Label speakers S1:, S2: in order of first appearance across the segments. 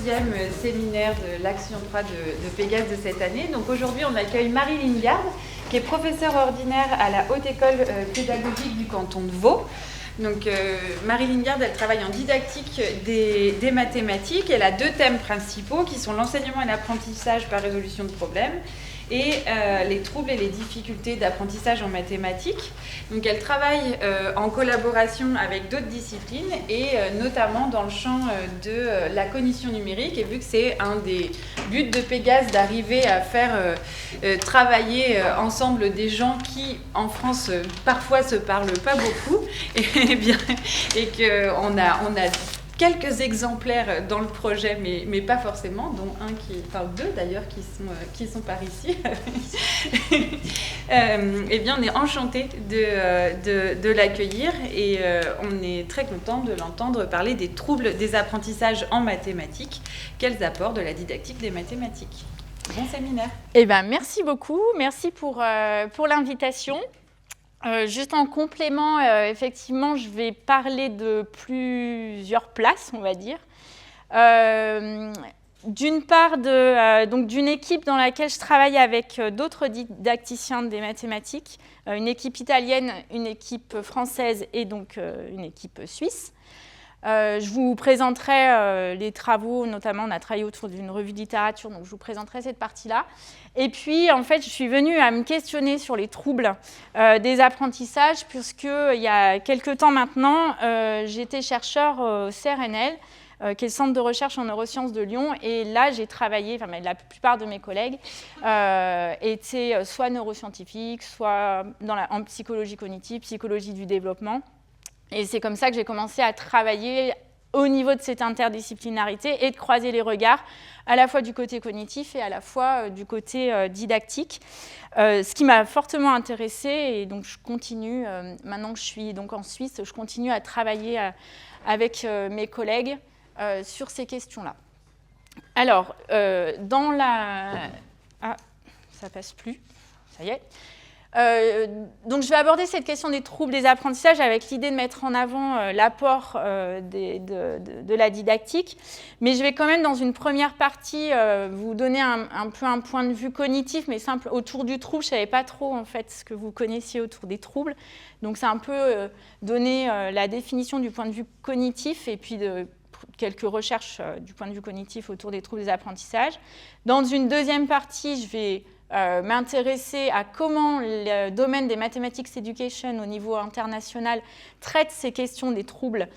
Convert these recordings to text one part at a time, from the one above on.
S1: deuxième séminaire de l'Action 3 de Pégase de cette année. Donc aujourd'hui, on accueille Marie Lingard, qui est professeure ordinaire à la Haute École pédagogique du canton de Vaud. Donc Marie Lingard, elle travaille en didactique des mathématiques. Elle a deux thèmes principaux qui sont l'enseignement et l'apprentissage par résolution de problèmes et les troubles et les difficultés d'apprentissage en mathématiques. Donc elle travaille en collaboration avec d'autres disciplines et notamment dans le champ de la cognition numérique. Et vu que c'est un des buts de Pégase d'arriver à faire travailler ensemble des gens qui, en France, parfois se parlent pas beaucoup, et qu'on a quelques exemplaires dans le projet, mais pas forcément, dont deux d'ailleurs qui sont par ici. Eh bien, on est enchantés de l'accueillir et on est très content de l'entendre parler des troubles des apprentissages en mathématiques. Quels apports de la didactique des mathématiques? Bon séminaire.
S2: Eh ben, merci beaucoup, merci pour l'invitation. Juste en complément, effectivement, je vais parler de plusieurs places, on va dire. D'une part, d'une équipe dans laquelle je travaille avec d'autres didacticiens des mathématiques, une équipe italienne, une équipe française et donc une équipe suisse. Je vous présenterai les travaux, notamment on a travaillé autour d'une revue de littérature, donc je vous présenterai cette partie-là. Et puis, en fait, je suis venue à me questionner sur les troubles des apprentissages, puisqu'il y a quelques temps maintenant, j'étais chercheur au CRNL, qui est le Centre de recherche en neurosciences de Lyon, et là, j'ai travaillé, enfin, la plupart de mes collègues étaient soit neuroscientifiques, soit en psychologie cognitive, psychologie du développement. Et c'est comme ça que j'ai commencé à travailler au niveau de cette interdisciplinarité et de croiser les regards, à la fois du côté cognitif et à la fois du côté didactique. Ce qui m'a fortement intéressée, et donc je continue, maintenant que je suis donc en Suisse, je continue à travailler avec mes collègues sur ces questions-là. Alors, dans la... Ah, ça passe plus, ça y est. Donc je vais aborder cette question des troubles des apprentissages avec l'idée de mettre en avant l'apport de la didactique, mais je vais quand même dans une première partie vous donner un peu un point de vue cognitif, mais simple autour du trouble. Je ne savais pas trop en fait ce que vous connaissiez autour des troubles, donc c'est un peu donner la définition du point de vue cognitif et puis quelques recherches du point de vue cognitif autour des troubles des apprentissages. Dans une deuxième partie, je vais m'intéresser à comment le domaine des Mathematics Education au niveau international traite ces questions des troubles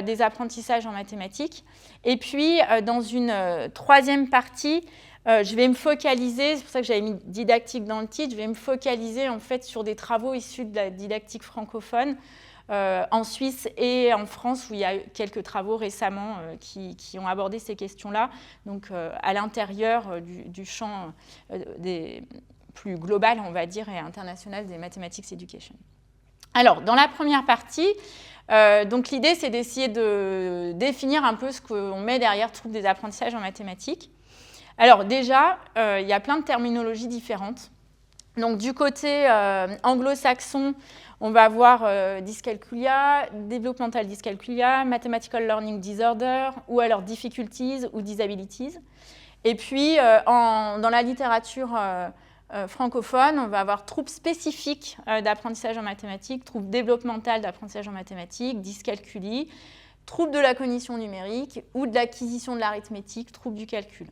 S2: des apprentissages en mathématiques. Et puis, dans une troisième partie, je vais me focaliser, c'est pour ça que j'avais mis didactique dans le titre, je vais me focaliser en fait sur des travaux issus de la didactique francophone en Suisse et en France, où il y a quelques travaux récemment qui ont abordé ces questions-là, donc à l'intérieur du champ plus global, on va dire, et international des Mathematics Education. Alors, dans la première partie, donc l'idée, c'est d'essayer de définir un peu ce qu'on met derrière troubles des apprentissages en mathématiques. Alors déjà, il y a plein de terminologies différentes. Donc du côté anglo-saxon, on va avoir dyscalculia, developmental dyscalculia, mathematical learning disorder, ou alors difficulties ou disabilities. Et puis, dans la littérature francophone, on va avoir troubles spécifiques d'apprentissage en mathématiques, troubles développemental d'apprentissage en mathématiques, dyscalculie, troubles de la cognition numérique ou de l'acquisition de l'arithmétique, troubles du calcul.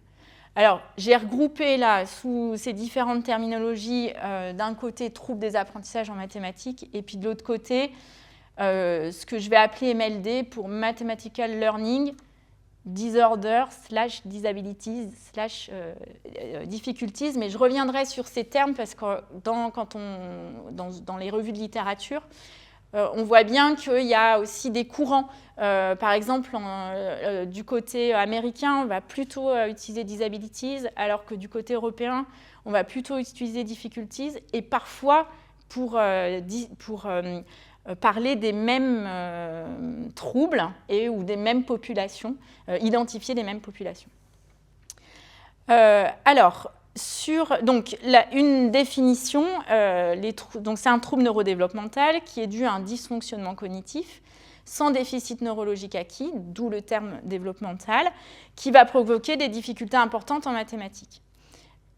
S2: Alors, j'ai regroupé là, sous ces différentes terminologies, d'un côté, troubles des apprentissages en mathématiques, et puis de l'autre côté, ce que je vais appeler MLD pour Mathematical Learning Disorder / Disabilities / Difficulties. Mais je reviendrai sur ces termes parce que dans les revues de littérature, on voit bien qu'il y a aussi des courants. Par exemple, du côté américain, on va plutôt utiliser disabilities, alors que du côté européen, on va plutôt utiliser difficulties. Et parfois, pour parler des mêmes troubles ou des mêmes populations, identifier des mêmes populations. Alors, une définition, donc c'est un trouble neurodéveloppemental qui est dû à un dysfonctionnement cognitif. sans déficit neurologique acquis, d'où le terme développemental, qui va provoquer des difficultés importantes en mathématiques.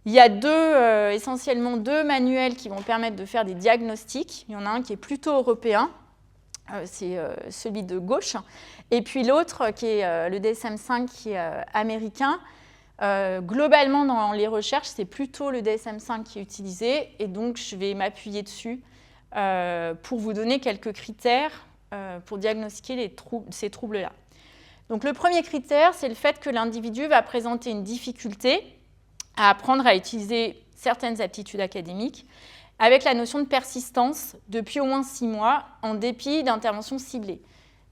S2: Il y a essentiellement deux manuels qui vont permettre de faire des diagnostics. Il y en a un qui est plutôt européen, c'est celui de gauche, et puis l'autre qui est le DSM-5 qui est américain. Globalement, dans les recherches, c'est plutôt le DSM-5 qui est utilisé, et donc je vais m'appuyer dessus pour vous donner quelques critères pour diagnostiquer ces troubles-là. Donc le premier critère, c'est le fait que l'individu va présenter une difficulté à apprendre à utiliser certaines aptitudes académiques avec la notion de persistance depuis au moins 6 mois en dépit d'interventions ciblées.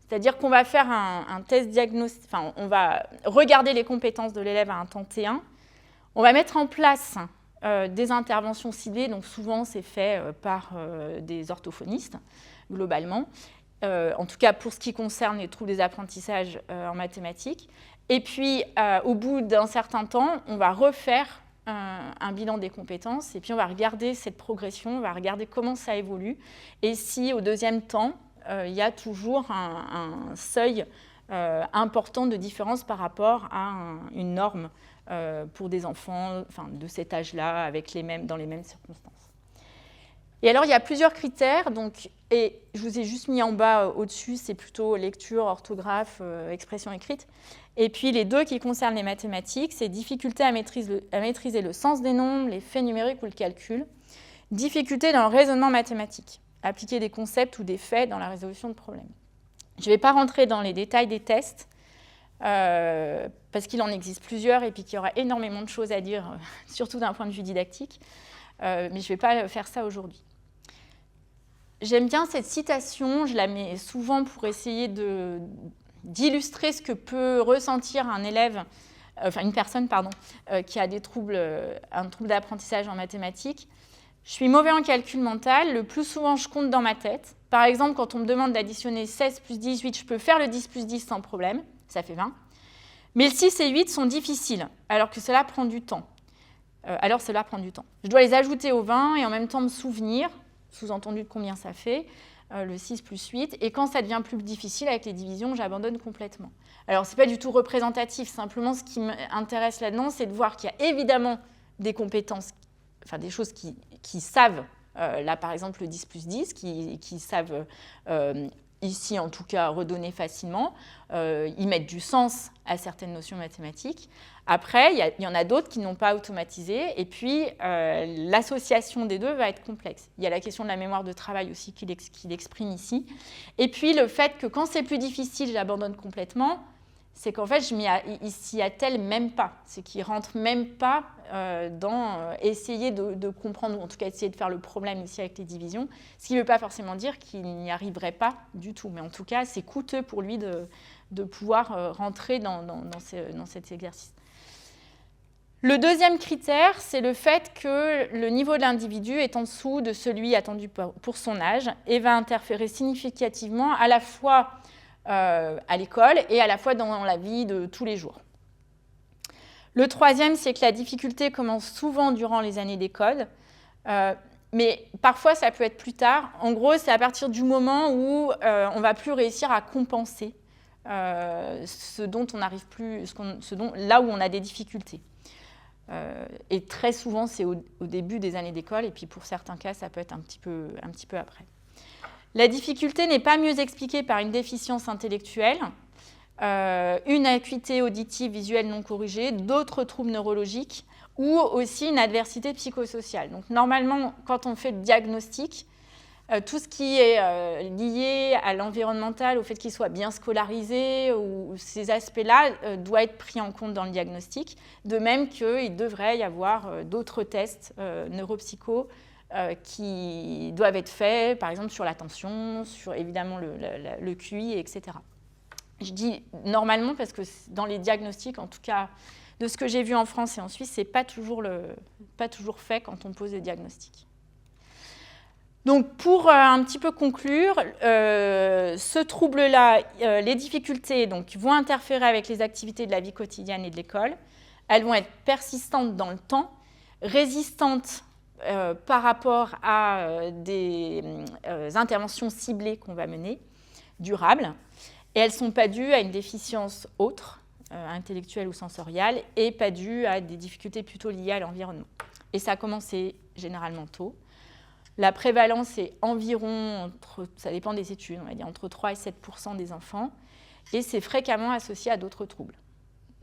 S2: C'est-à-dire qu'on va faire un test diagnostique, enfin, on va regarder les compétences de l'élève à un temps T1, on va mettre en place des interventions ciblées, donc souvent c'est fait par des orthophonistes, globalement, en tout cas pour ce qui concerne les troubles des apprentissages en mathématiques. Et puis, au bout d'un certain temps, on va refaire un bilan des compétences et puis on va regarder cette progression, on va regarder comment ça évolue et si au deuxième temps, il y a toujours un seuil important de différence par rapport à une norme pour des enfants de cet âge-là dans les mêmes circonstances. Et alors, il y a plusieurs critères, et je vous ai juste mis en bas au-dessus, c'est plutôt lecture, orthographe, expression écrite. Et puis, les deux qui concernent les mathématiques, c'est difficulté à maîtriser le sens des nombres, les faits numériques ou le calcul, difficulté dans le raisonnement mathématique, appliquer des concepts ou des faits dans la résolution de problèmes. Je ne vais pas rentrer dans les détails des tests, parce qu'il en existe plusieurs et puis qu'il y aura énormément de choses à dire, surtout d'un point de vue didactique, mais je ne vais pas faire ça aujourd'hui. J'aime bien cette citation, je la mets souvent pour essayer d'illustrer ce que peut ressentir une personne qui a un trouble d'apprentissage en mathématiques. Je suis mauvais en calcul mental, le plus souvent je compte dans ma tête. Par exemple, quand on me demande d'additionner 16 plus 18, je peux faire le 10 plus 10 sans problème, ça fait 20. Mais le 6 et 8 sont difficiles, alors cela prend du temps. Je dois les ajouter au 20 et en même temps me souvenir, sous-entendu de combien ça fait, le 6 plus 8. Et quand ça devient plus difficile avec les divisions, j'abandonne complètement. Alors, ce n'est pas du tout représentatif. Simplement, ce qui m'intéresse là-dedans, c'est de voir qu'il y a évidemment des compétences, des choses qui savent, là par exemple le 10 plus 10, qui savent, ici en tout cas, redonner facilement, y mettre du sens à certaines notions mathématiques. Après, il y en a d'autres qui n'ont pas automatisé, et puis l'association des deux va être complexe. Il y a la question de la mémoire de travail aussi qu'il exprime ici. Et puis le fait que quand c'est plus difficile, j'abandonne complètement, c'est qu'en fait, il s'y attelle même pas. C'est qu'il ne rentre même pas dans essayer de comprendre, ou en tout cas essayer de faire le problème ici avec les divisions, ce qui ne veut pas forcément dire qu'il n'y arriverait pas du tout. Mais en tout cas, c'est coûteux pour lui de pouvoir rentrer dans cet exercice. Le deuxième critère, c'est le fait que le niveau de l'individu est en dessous de celui attendu pour son âge et va interférer significativement à la fois à l'école et à la fois dans la vie de tous les jours. Le troisième, c'est que la difficulté commence souvent durant les années d'école, mais parfois ça peut être plus tard. En gros, c'est à partir du moment où on ne va plus réussir à compenser ce dont on n'arrive plus, là où on a des difficultés. Et très souvent, c'est au début des années d'école, et puis pour certains cas, ça peut être un petit peu après. La difficulté n'est pas mieux expliquée par une déficience intellectuelle, une acuité auditive visuelle non corrigée, d'autres troubles neurologiques ou aussi une adversité psychosociale. Donc normalement, quand on fait le diagnostic, tout ce qui est lié à l'environnemental, au fait qu'il soit bien scolarisé, ou ces aspects-là doit être pris en compte dans le diagnostic, de même qu'il devrait y avoir d'autres tests neuropsychos qui doivent être faits, par exemple sur l'attention, sur évidemment le QI, etc. Je dis normalement parce que dans les diagnostics, en tout cas de ce que j'ai vu en France et en Suisse, ce n'est pas toujours fait quand on pose des diagnostics. Donc pour un petit peu conclure, ce trouble-là, les difficultés vont interférer avec les activités de la vie quotidienne et de l'école. Elles vont être persistantes dans le temps, résistantes par rapport à des interventions ciblées qu'on va mener. durables, et elles ne sont pas dues à une déficience autre, intellectuelle ou sensorielle, et pas dues à des difficultés plutôt liées à l'environnement. Et ça a commencé généralement tôt. La prévalence est environ, ça dépend des études, on va dire entre 3 et 7% des enfants, et c'est fréquemment associé à d'autres troubles.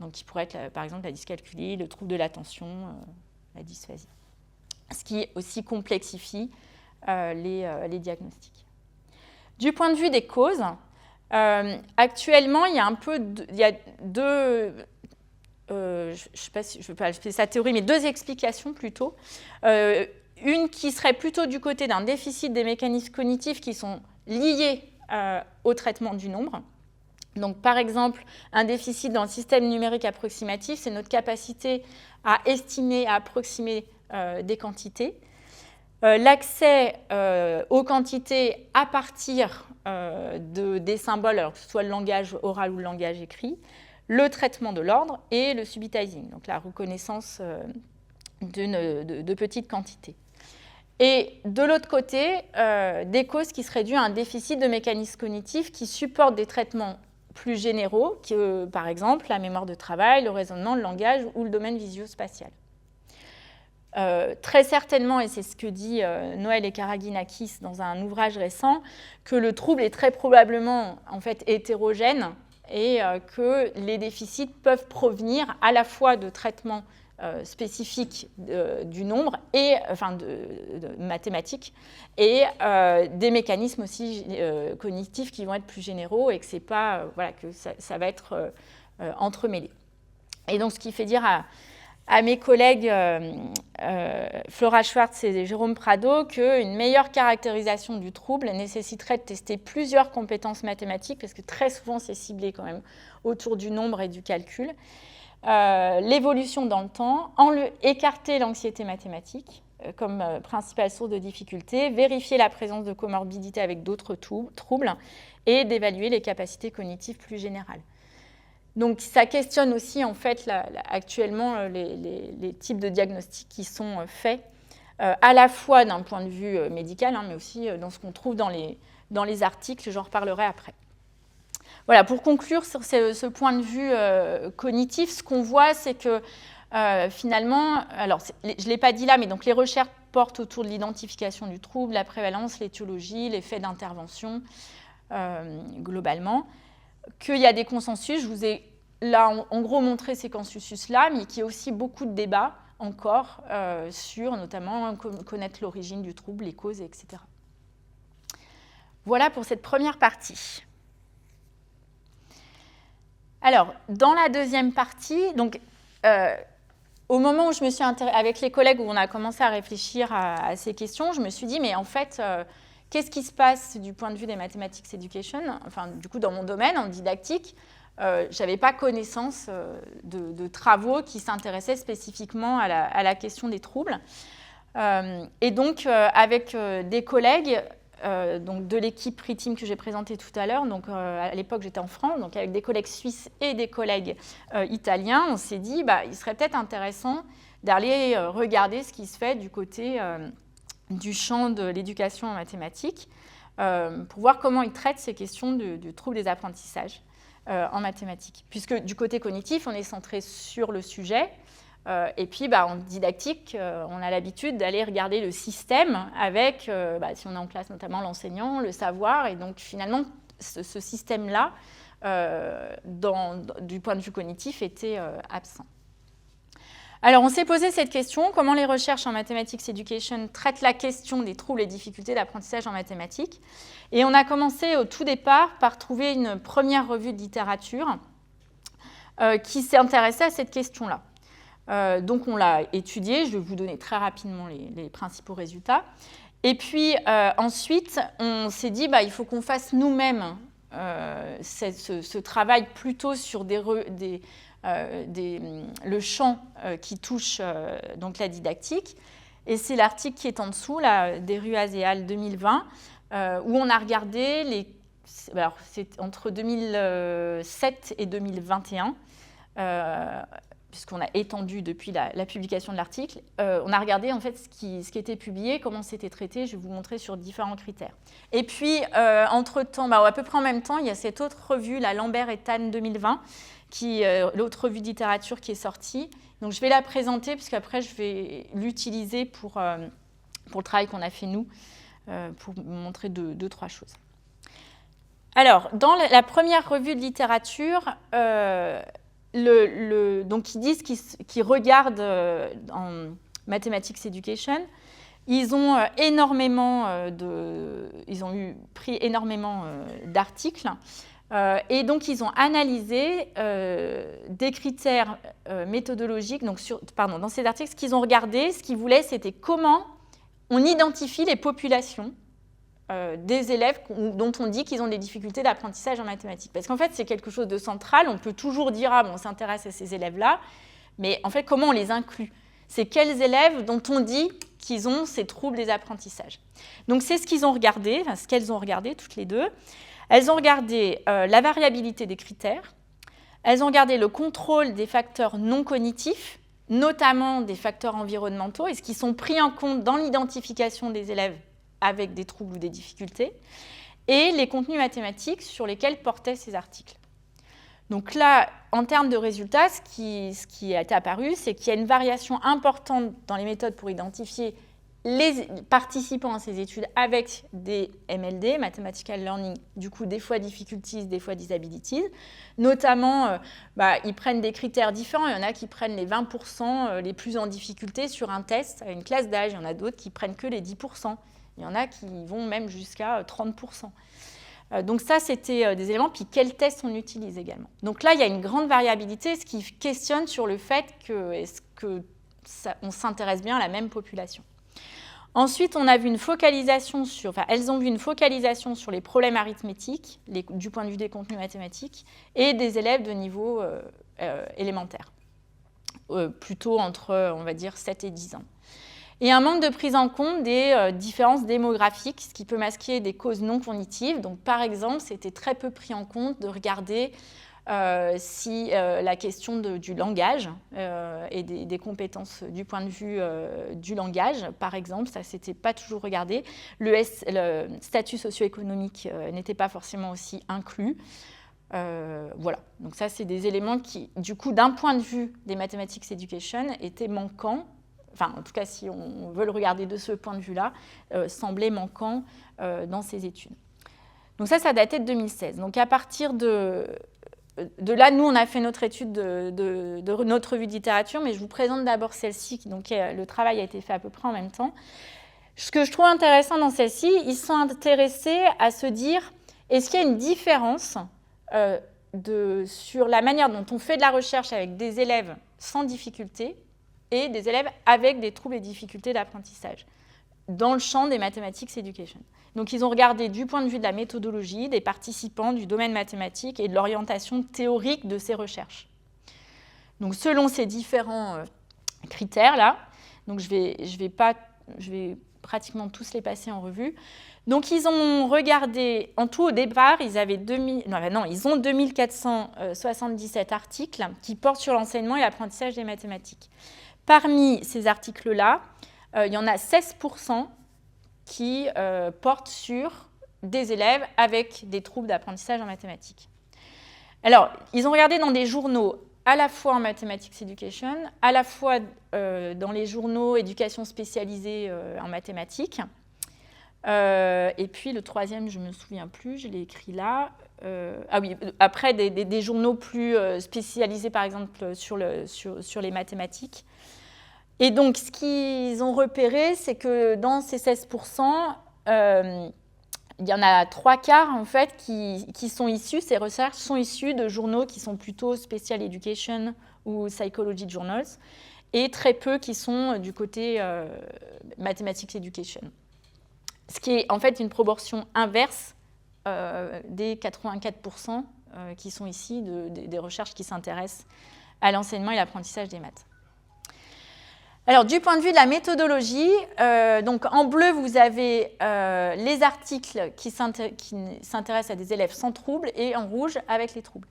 S2: Donc, qui pourraient être, par exemple, la dyscalculie, le trouble de l'attention, la dysphasie. Ce qui aussi complexifie les diagnostics. Du point de vue des causes, actuellement, il y a deux, je ne sais pas si je ne veux pas faire sa théorie, mais deux explications plutôt. Une qui serait plutôt du côté d'un déficit des mécanismes cognitifs qui sont liés au traitement du nombre. Donc, par exemple, un déficit dans le système numérique approximatif, c'est notre capacité à estimer, à approximer des quantités. L'accès aux quantités à partir des symboles, alors que ce soit le langage oral ou le langage écrit, le traitement de l'ordre et le subitizing, donc la reconnaissance de petites quantités. Et de l'autre côté, des causes qui seraient dues à un déficit de mécanismes cognitifs qui supportent des traitements plus généraux, que, par exemple la mémoire de travail, le raisonnement, le langage ou le domaine visio-spatial. Très certainement, et c'est ce que dit Noël et Karaginakis dans un ouvrage récent, que le trouble est très probablement en fait hétérogène et que les déficits peuvent provenir à la fois de traitements spécifiques du nombre, et, enfin de mathématiques, et des mécanismes aussi cognitifs qui vont être plus généraux et que c'est pas, voilà, que ça va être entremêlé. Et donc, ce qui fait dire à mes collègues Flora Schwartz et Jérôme Prado qu'une meilleure caractérisation du trouble nécessiterait de tester plusieurs compétences mathématiques, parce que très souvent c'est ciblé quand même autour du nombre et du calcul, l'évolution dans le temps, écarter l'anxiété mathématique comme principale source de difficulté, vérifier la présence de comorbidité avec d'autres troubles et d'évaluer les capacités cognitives plus générales. Donc, ça questionne aussi, en fait, actuellement, les types de diagnostics qui sont faits, à la fois d'un point de vue médical, mais aussi dans ce qu'on trouve dans les articles. J'en reparlerai après. Voilà, pour conclure sur ce point de vue cognitif, ce qu'on voit, c'est que finalement, alors, je ne l'ai pas dit là, mais donc les recherches portent autour de l'identification du trouble, la prévalence, l'étiologie, l'effet d'intervention, globalement. Qu'il y a des consensus, je vous ai là en gros montré ces consensus-là, mais qu'il y a aussi beaucoup de débats encore sur notamment connaître l'origine du trouble, les causes, etc. Voilà pour cette première partie. Alors, dans la deuxième partie, donc, au moment où je me suis avec les collègues, où on a commencé à réfléchir à ces questions, je me suis dit, mais en fait, qu'est-ce qui se passe du point de vue des Mathematics Education, enfin, du coup, dans mon domaine, en didactique, je n'avais pas connaissance de travaux qui s'intéressaient spécifiquement à la question des troubles. Et donc, avec des collègues donc de l'équipe PRITEAM que j'ai présentée tout à l'heure, donc à l'époque, j'étais en France, donc avec des collègues suisses et des collègues italiens, on s'est dit, il serait peut-être intéressant d'aller regarder ce qui se fait du côté du champ de l'éducation en mathématiques, pour voir comment ils traitent ces questions du trouble des apprentissages en mathématiques. Puisque du côté cognitif, on est centré sur le sujet, et puis en didactique, on a l'habitude d'aller regarder le système avec, si on est en classe notamment, l'enseignant, le savoir, et donc finalement, ce système-là, du point de vue cognitif, était absent. Alors, on s'est posé cette question, comment les recherches en Mathematics Education traitent la question des troubles et difficultés d'apprentissage en mathématiques. Et on a commencé au tout départ par trouver une première revue de littérature qui s'est intéressée à cette question-là. Donc, on l'a étudiée, je vais vous donner très rapidement les principaux résultats. Et puis, ensuite, on s'est dit, il faut qu'on fasse nous-mêmes ce travail plutôt sur le champ qui touche donc la didactique. Et c'est l'article qui est en dessous, là, Deruaz et al. 2020, où on a regardé c'est entre 2007 et 2021, puisqu'on a étendu depuis la publication de l'article, on a regardé en fait ce qui était publié, comment c'était traité. Je vais vous montrer sur différents critères. Et puis, entre-temps, à peu près en même temps, il y a cette autre revue, la Lambert et Tan 2020, l'autre revue de littérature qui est sortie. Donc, je vais la présenter, puisqu'après, je vais l'utiliser pour le travail qu'on a fait, nous, pour vous montrer deux, trois choses. Alors, dans la première revue de littérature, donc ils disent qu'ils regardent en Mathematics Education, ils ont pris énormément d'articles et donc ils ont analysé des critères méthodologiques. Donc dans ces articles, ce qu'ils ont regardé, ce qu'ils voulaient, c'était comment on identifie les populations des élèves dont on dit qu'ils ont des difficultés d'apprentissage en mathématiques. Parce qu'en fait, c'est quelque chose de central. On peut toujours dire « Ah, bon, on s'intéresse à ces élèves-là », mais en fait, comment on les inclut? C'est quels élèves dont on dit qu'ils ont ces troubles des apprentissages. Donc, c'est ce qu'ils ont regardé, ce qu'elles ont regardé toutes les deux. Elles ont regardé la variabilité des critères. Elles ont regardé le contrôle des facteurs non cognitifs, notamment des facteurs environnementaux, et ce qui sont pris en compte dans l'identification des élèves avec des troubles ou des difficultés, et les contenus mathématiques sur lesquels portaient ces articles. Donc là, en termes de résultats, ce qui a été apparu, c'est qu'il y a une variation importante dans les méthodes pour identifier les participants à ces études avec des MLD, Mathematical Learning, du coup des fois Difficulties, des fois Disabilities. Notamment, ils prennent des critères différents. Il y en a qui prennent les 20% les plus en difficulté sur un test à une classe d'âge. Il y en a d'autres qui prennent que les 10%. Il y en a qui vont même jusqu'à 30%. Donc ça, c'était des éléments. Puis quels tests on utilise également. Donc là, il y a une grande variabilité, ce qui questionne sur le fait qu'on s'intéresse bien à la même population. Ensuite, elles ont vu une focalisation sur les problèmes arithmétiques, du point de vue des contenus mathématiques, et des élèves de niveau élémentaire, plutôt entre, on va dire, 7 et 10 ans. Et un manque de prise en compte des différences démographiques, ce qui peut masquer des causes non cognitives. Donc, par exemple, c'était très peu pris en compte de regarder si la question du langage et des compétences du point de vue du langage, par exemple, ça ne s'était pas toujours regardé. Le statut socio-économique n'était pas forcément aussi inclus. Voilà, donc ça, c'est des éléments qui, du coup, d'un point de vue des Mathematics Education, étaient manquants. Enfin, en tout cas, si on veut le regarder de ce point de vue-là, semblait manquant dans ces études. Donc ça datait de 2016. Donc à partir de là, nous, on a fait notre étude de notre revue de littérature, mais je vous présente d'abord celle-ci, donc le travail a été fait à peu près en même temps. Ce que je trouve intéressant dans celle-ci, ils sont intéressés à se dire, est-ce qu'il y a une différence sur la manière dont on fait de la recherche avec des élèves sans difficulté et des élèves avec des troubles et difficultés d'apprentissage dans le champ des Mathematics Education. Donc, ils ont regardé du point de vue de la méthodologie, des participants, du domaine mathématique et de l'orientation théorique de ces recherches. Donc, selon ces différents critères-là, donc je vais pratiquement tous les passer en revue. Donc, ils ont regardé, en tout au départ, ils ont 2477 articles qui portent sur l'enseignement et l'apprentissage des mathématiques. Parmi ces articles-là, il y en a 16% qui portent sur des élèves avec des troubles d'apprentissage en mathématiques. Alors, ils ont regardé dans des journaux à la fois en Mathematics Education, à la fois dans les journaux éducation spécialisée en mathématiques. Et puis le troisième, je ne me souviens plus, je l'ai écrit là. Après, des journaux plus spécialisés, par exemple, sur les mathématiques. Et donc, ce qu'ils ont repéré, c'est que dans ces 16%, il y en a 3/4 en fait, qui sont issus, ces recherches sont issues de journaux qui sont plutôt Special Education ou Psychology Journals, et très peu qui sont du côté Mathematics Education. Ce qui est en fait une proportion inverse des 84% qui sont ici des recherches qui s'intéressent à l'enseignement et l'apprentissage des maths. Alors, du point de vue de la méthodologie, donc en bleu, vous avez les articles qui s'intéressent à des élèves sans troubles et en rouge avec les troubles.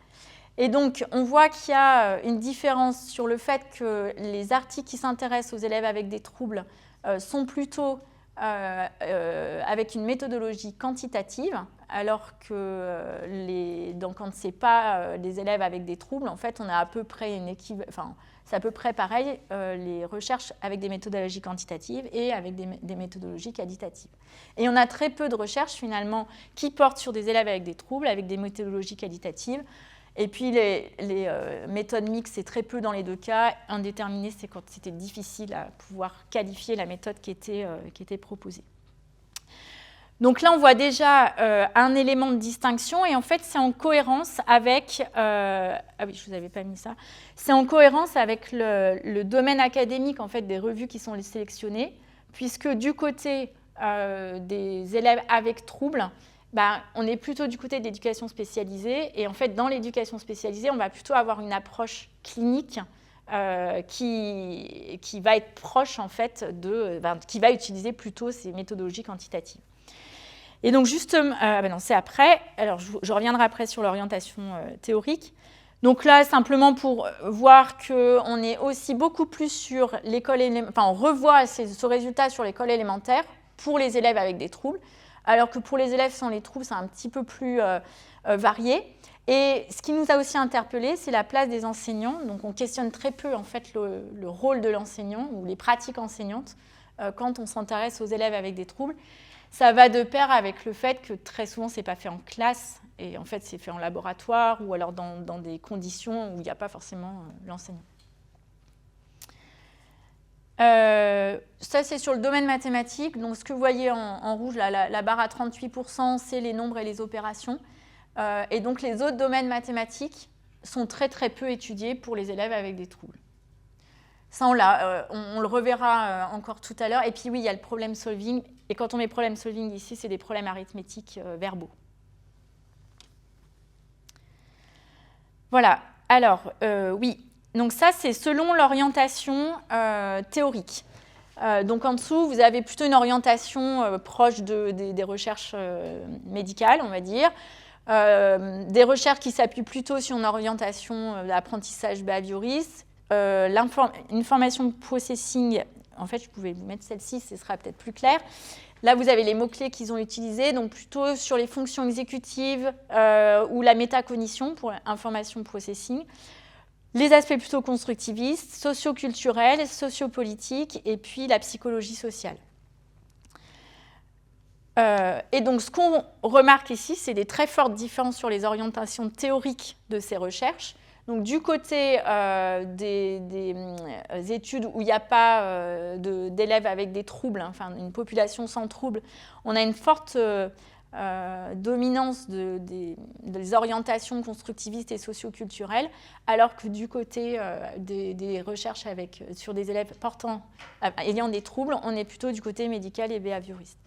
S2: Et donc, on voit qu'il y a une différence sur le fait que les articles qui s'intéressent aux élèves avec des troubles sont plutôt avec une méthodologie quantitative, alors que quand ce n'est pas les élèves avec des troubles, en fait, on a à peu près c'est à peu près pareil, les recherches avec des méthodologies quantitatives et avec des méthodologies qualitatives. Et on a très peu de recherches, finalement, qui portent sur des élèves avec des troubles, avec des méthodologies qualitatives. Et puis, les méthodes mixtes, c'est très peu dans les deux cas. Indéterminé, c'est quand c'était difficile à pouvoir qualifier la méthode qui était proposée. Donc là, on voit déjà un élément de distinction, et en fait, c'est en cohérence avec... ah oui, je ne vous avais pas mis ça. C'est en cohérence avec le domaine académique, en fait, des revues qui sont sélectionnées, puisque du côté des élèves avec troubles, on est plutôt du côté de l'éducation spécialisée, et en fait, dans l'éducation spécialisée, on va plutôt avoir une approche clinique qui va être proche, en fait, qui va utiliser plutôt ces méthodologies quantitatives. Et donc, justement, non, c'est après. Alors, je reviendrai après sur l'orientation théorique. Donc là, simplement pour voir qu'on est aussi beaucoup plus sur l'école élémentaire, enfin, on revoit ce résultat sur l'école élémentaire pour les élèves avec des troubles, alors que pour les élèves sans les troubles, c'est un petit peu plus varié. Et ce qui nous a aussi interpellés, c'est la place des enseignants. Donc, on questionne très peu, en fait, le rôle de l'enseignant ou les pratiques enseignantes quand on s'intéresse aux élèves avec des troubles. Ça va de pair avec le fait que très souvent, ce n'est pas fait en classe, et en fait, c'est fait en laboratoire ou alors dans des conditions où il n'y a pas forcément l'enseignant. Ça, c'est sur le domaine mathématique. Donc, ce que vous voyez en rouge, là, la barre à 38%, c'est les nombres et les opérations. Et donc, les autres domaines mathématiques sont très, très peu étudiés pour les élèves avec des troubles. Ça, on le reverra encore tout à l'heure. Et puis, oui, il y a le problem solving. Et quand on met problem solving ici, c'est des problèmes arithmétiques verbaux. Voilà. Alors, oui. Donc ça, c'est selon l'orientation théorique. Donc en dessous, vous avez plutôt une orientation proche des recherches médicales, on va dire. Des recherches qui s'appuient plutôt sur une orientation d'apprentissage behavioriste. Une formation processing, en fait, je pouvais vous mettre celle-ci, ce sera peut-être plus clair. Là, vous avez les mots-clés qu'ils ont utilisés, donc plutôt sur les fonctions exécutives ou la métacognition pour information processing. Les aspects plutôt constructivistes, socioculturels, sociopolitiques, et puis la psychologie sociale. Et donc, ce qu'on remarque ici, c'est des très fortes différences sur les orientations théoriques de ces recherches. Donc, du côté des études où il n'y a pas d'élèves avec des troubles, enfin une population sans troubles, on a une forte dominance des orientations constructivistes et socioculturelles, alors que du côté des recherches sur des élèves ayant des troubles, on est plutôt du côté médical et behavioriste.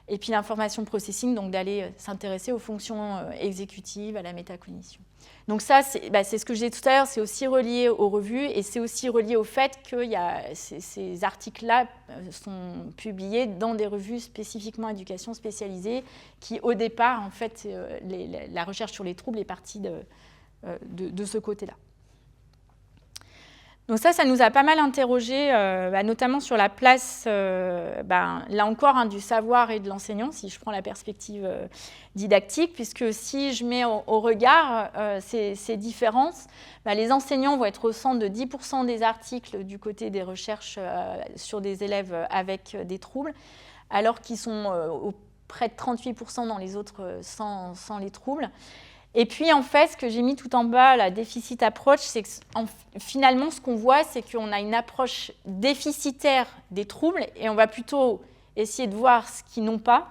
S2: Et puis l'information processing, donc d'aller s'intéresser aux fonctions exécutives, à la métacognition. Donc ça, c'est ce que je disais tout à l'heure, c'est aussi relié aux revues et c'est aussi relié au fait que ces articles-là sont publiés dans des revues spécifiquement éducation spécialisée qui, au départ, en fait, la recherche sur les troubles est partie de ce côté-là. Donc ça nous a pas mal interrogé, notamment sur la place, là encore, du savoir et de l'enseignant, si je prends la perspective didactique, puisque si je mets au regard ces différences, les enseignants vont être au centre de 10% des articles du côté des recherches sur des élèves avec des troubles, alors qu'ils sont près de 38% dans les autres sans les troubles. Et puis, en fait, ce que j'ai mis tout en bas, la déficit approach, c'est que finalement, ce qu'on voit, c'est qu'on a une approche déficitaire des troubles et on va plutôt essayer de voir ce qu'ils n'ont pas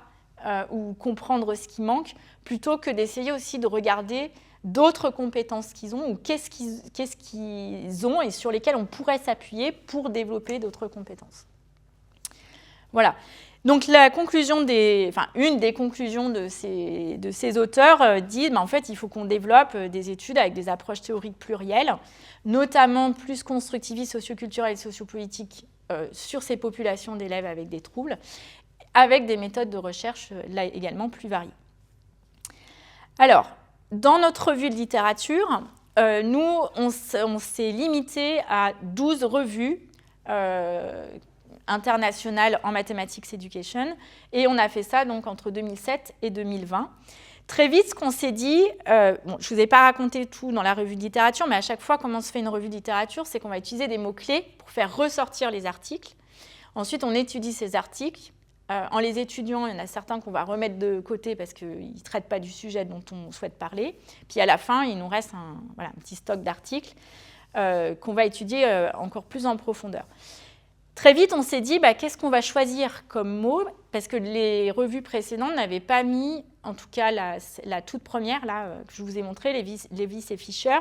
S2: ou comprendre ce qui manque, plutôt que d'essayer aussi de regarder d'autres compétences qu'ils ont ou qu'est-ce qu'ils ont et sur lesquelles on pourrait s'appuyer pour développer d'autres compétences. Voilà. Donc, une des conclusions de ces auteurs dit en fait, il faut qu'on développe des études avec des approches théoriques plurielles, notamment plus constructivistes, socioculturelles et sociopolitiques sur ces populations d'élèves avec des troubles, avec des méthodes de recherche là également plus variées. Alors, dans notre revue de littérature, nous, on s'est limité à 12 revues internationales en Mathematics Education, et on a fait ça donc entre 2007 et 2020. Très vite, ce qu'on s'est dit, bon, je ne vous ai pas raconté tout dans la revue de littérature, mais à chaque fois, comment on se fait une revue de littérature, c'est qu'on va utiliser des mots-clés pour faire ressortir les articles. Ensuite, on étudie ces articles. En les étudiant, il y en a certains qu'on va remettre de côté parce qu'ils ne traitent pas du sujet dont on souhaite parler. Puis à la fin, il nous reste un petit stock d'articles qu'on va étudier encore plus en profondeur. Très vite, on s'est dit, qu'est-ce qu'on va choisir comme mot? Parce que les revues précédentes n'avaient pas mis, en tout cas la toute première, là, que je vous ai montré, Lewis et Fisher,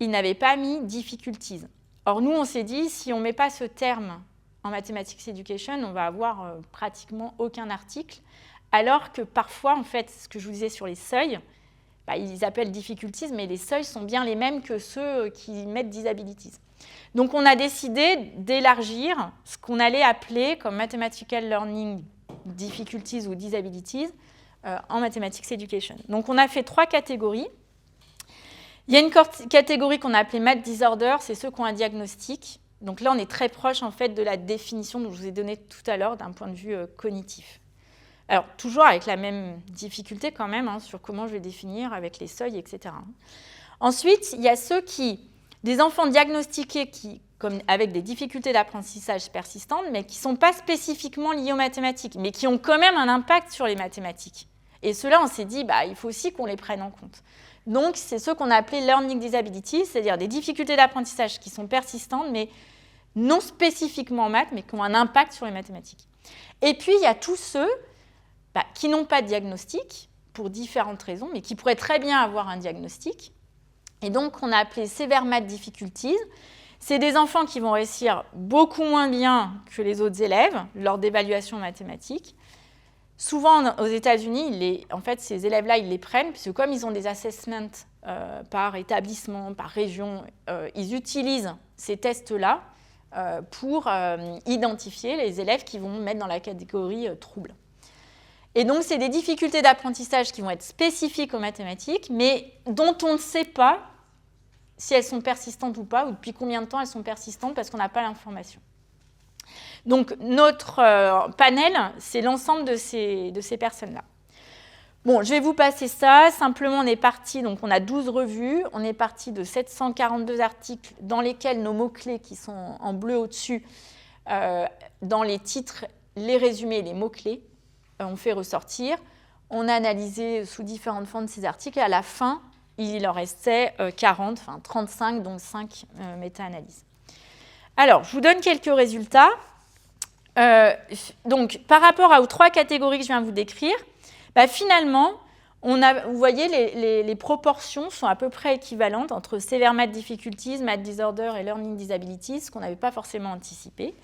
S2: ils n'avaient pas mis difficulties. Or, nous, on s'est dit, si on ne met pas ce terme en Mathematics Education, on va avoir pratiquement aucun article, alors que parfois, en fait, ce que je vous disais sur les seuils, ils appellent difficulties, mais les seuils sont bien les mêmes que ceux qui mettent disabilities. Donc, on a décidé d'élargir ce qu'on allait appeler comme Mathematical Learning Difficulties ou Disabilities en Mathematics Education. Donc, on a fait 3 catégories. Il y a une catégorie qu'on a appelée Math Disorder, c'est ceux qui ont un diagnostic. Donc là, on est très proche en fait de la définition dont je vous ai donnée tout à l'heure d'un point de vue cognitif. Alors, toujours avec la même difficulté quand même sur comment je vais définir avec les seuils, etc. Ensuite, il y a des enfants diagnostiqués avec des difficultés d'apprentissage persistantes, mais qui ne sont pas spécifiquement liés aux mathématiques, mais qui ont quand même un impact sur les mathématiques. Et ceux-là, on s'est dit, il faut aussi qu'on les prenne en compte. Donc, c'est ceux qu'on a appelés learning disabilities, c'est-à-dire des difficultés d'apprentissage qui sont persistantes, mais non spécifiquement en maths, mais qui ont un impact sur les mathématiques. Et puis, il y a tous ceux qui n'ont pas de diagnostic, pour différentes raisons, mais qui pourraient très bien avoir un diagnostic. Et donc, on a appelé Severe Math Difficulties. C'est des enfants qui vont réussir beaucoup moins bien que les autres élèves lors d'évaluations mathématiques. Souvent, aux États-Unis, en fait, ces élèves-là, ils les prennent, puisque comme ils ont des assessments par établissement, par région, ils utilisent ces tests-là pour identifier les élèves qui vont mettre dans la catégorie trouble. Et donc, c'est des difficultés d'apprentissage qui vont être spécifiques aux mathématiques, mais dont on ne sait pas si elles sont persistantes ou pas, ou depuis combien de temps elles sont persistantes, parce qu'on n'a pas l'information. Donc, notre panel, c'est l'ensemble de ces personnes-là. Bon, je vais vous passer ça. Simplement, on est parti, donc on a 12 revues. On est parti de 742 articles dans lesquels nos mots-clés qui sont en bleu au-dessus, dans les titres, les résumés et les mots-clés, on fait ressortir. On a analysé sous différentes formes ces articles et à la fin, il en restait 35, dont 5 méta-analyses. Alors, je vous donne quelques résultats. Donc, par rapport aux 3 catégories que je viens de vous décrire, finalement, vous voyez, les proportions sont à peu près équivalentes entre Severe Math Difficulties, Math Disorder et Learning Disabilities, ce qu'on n'avait pas forcément anticipé.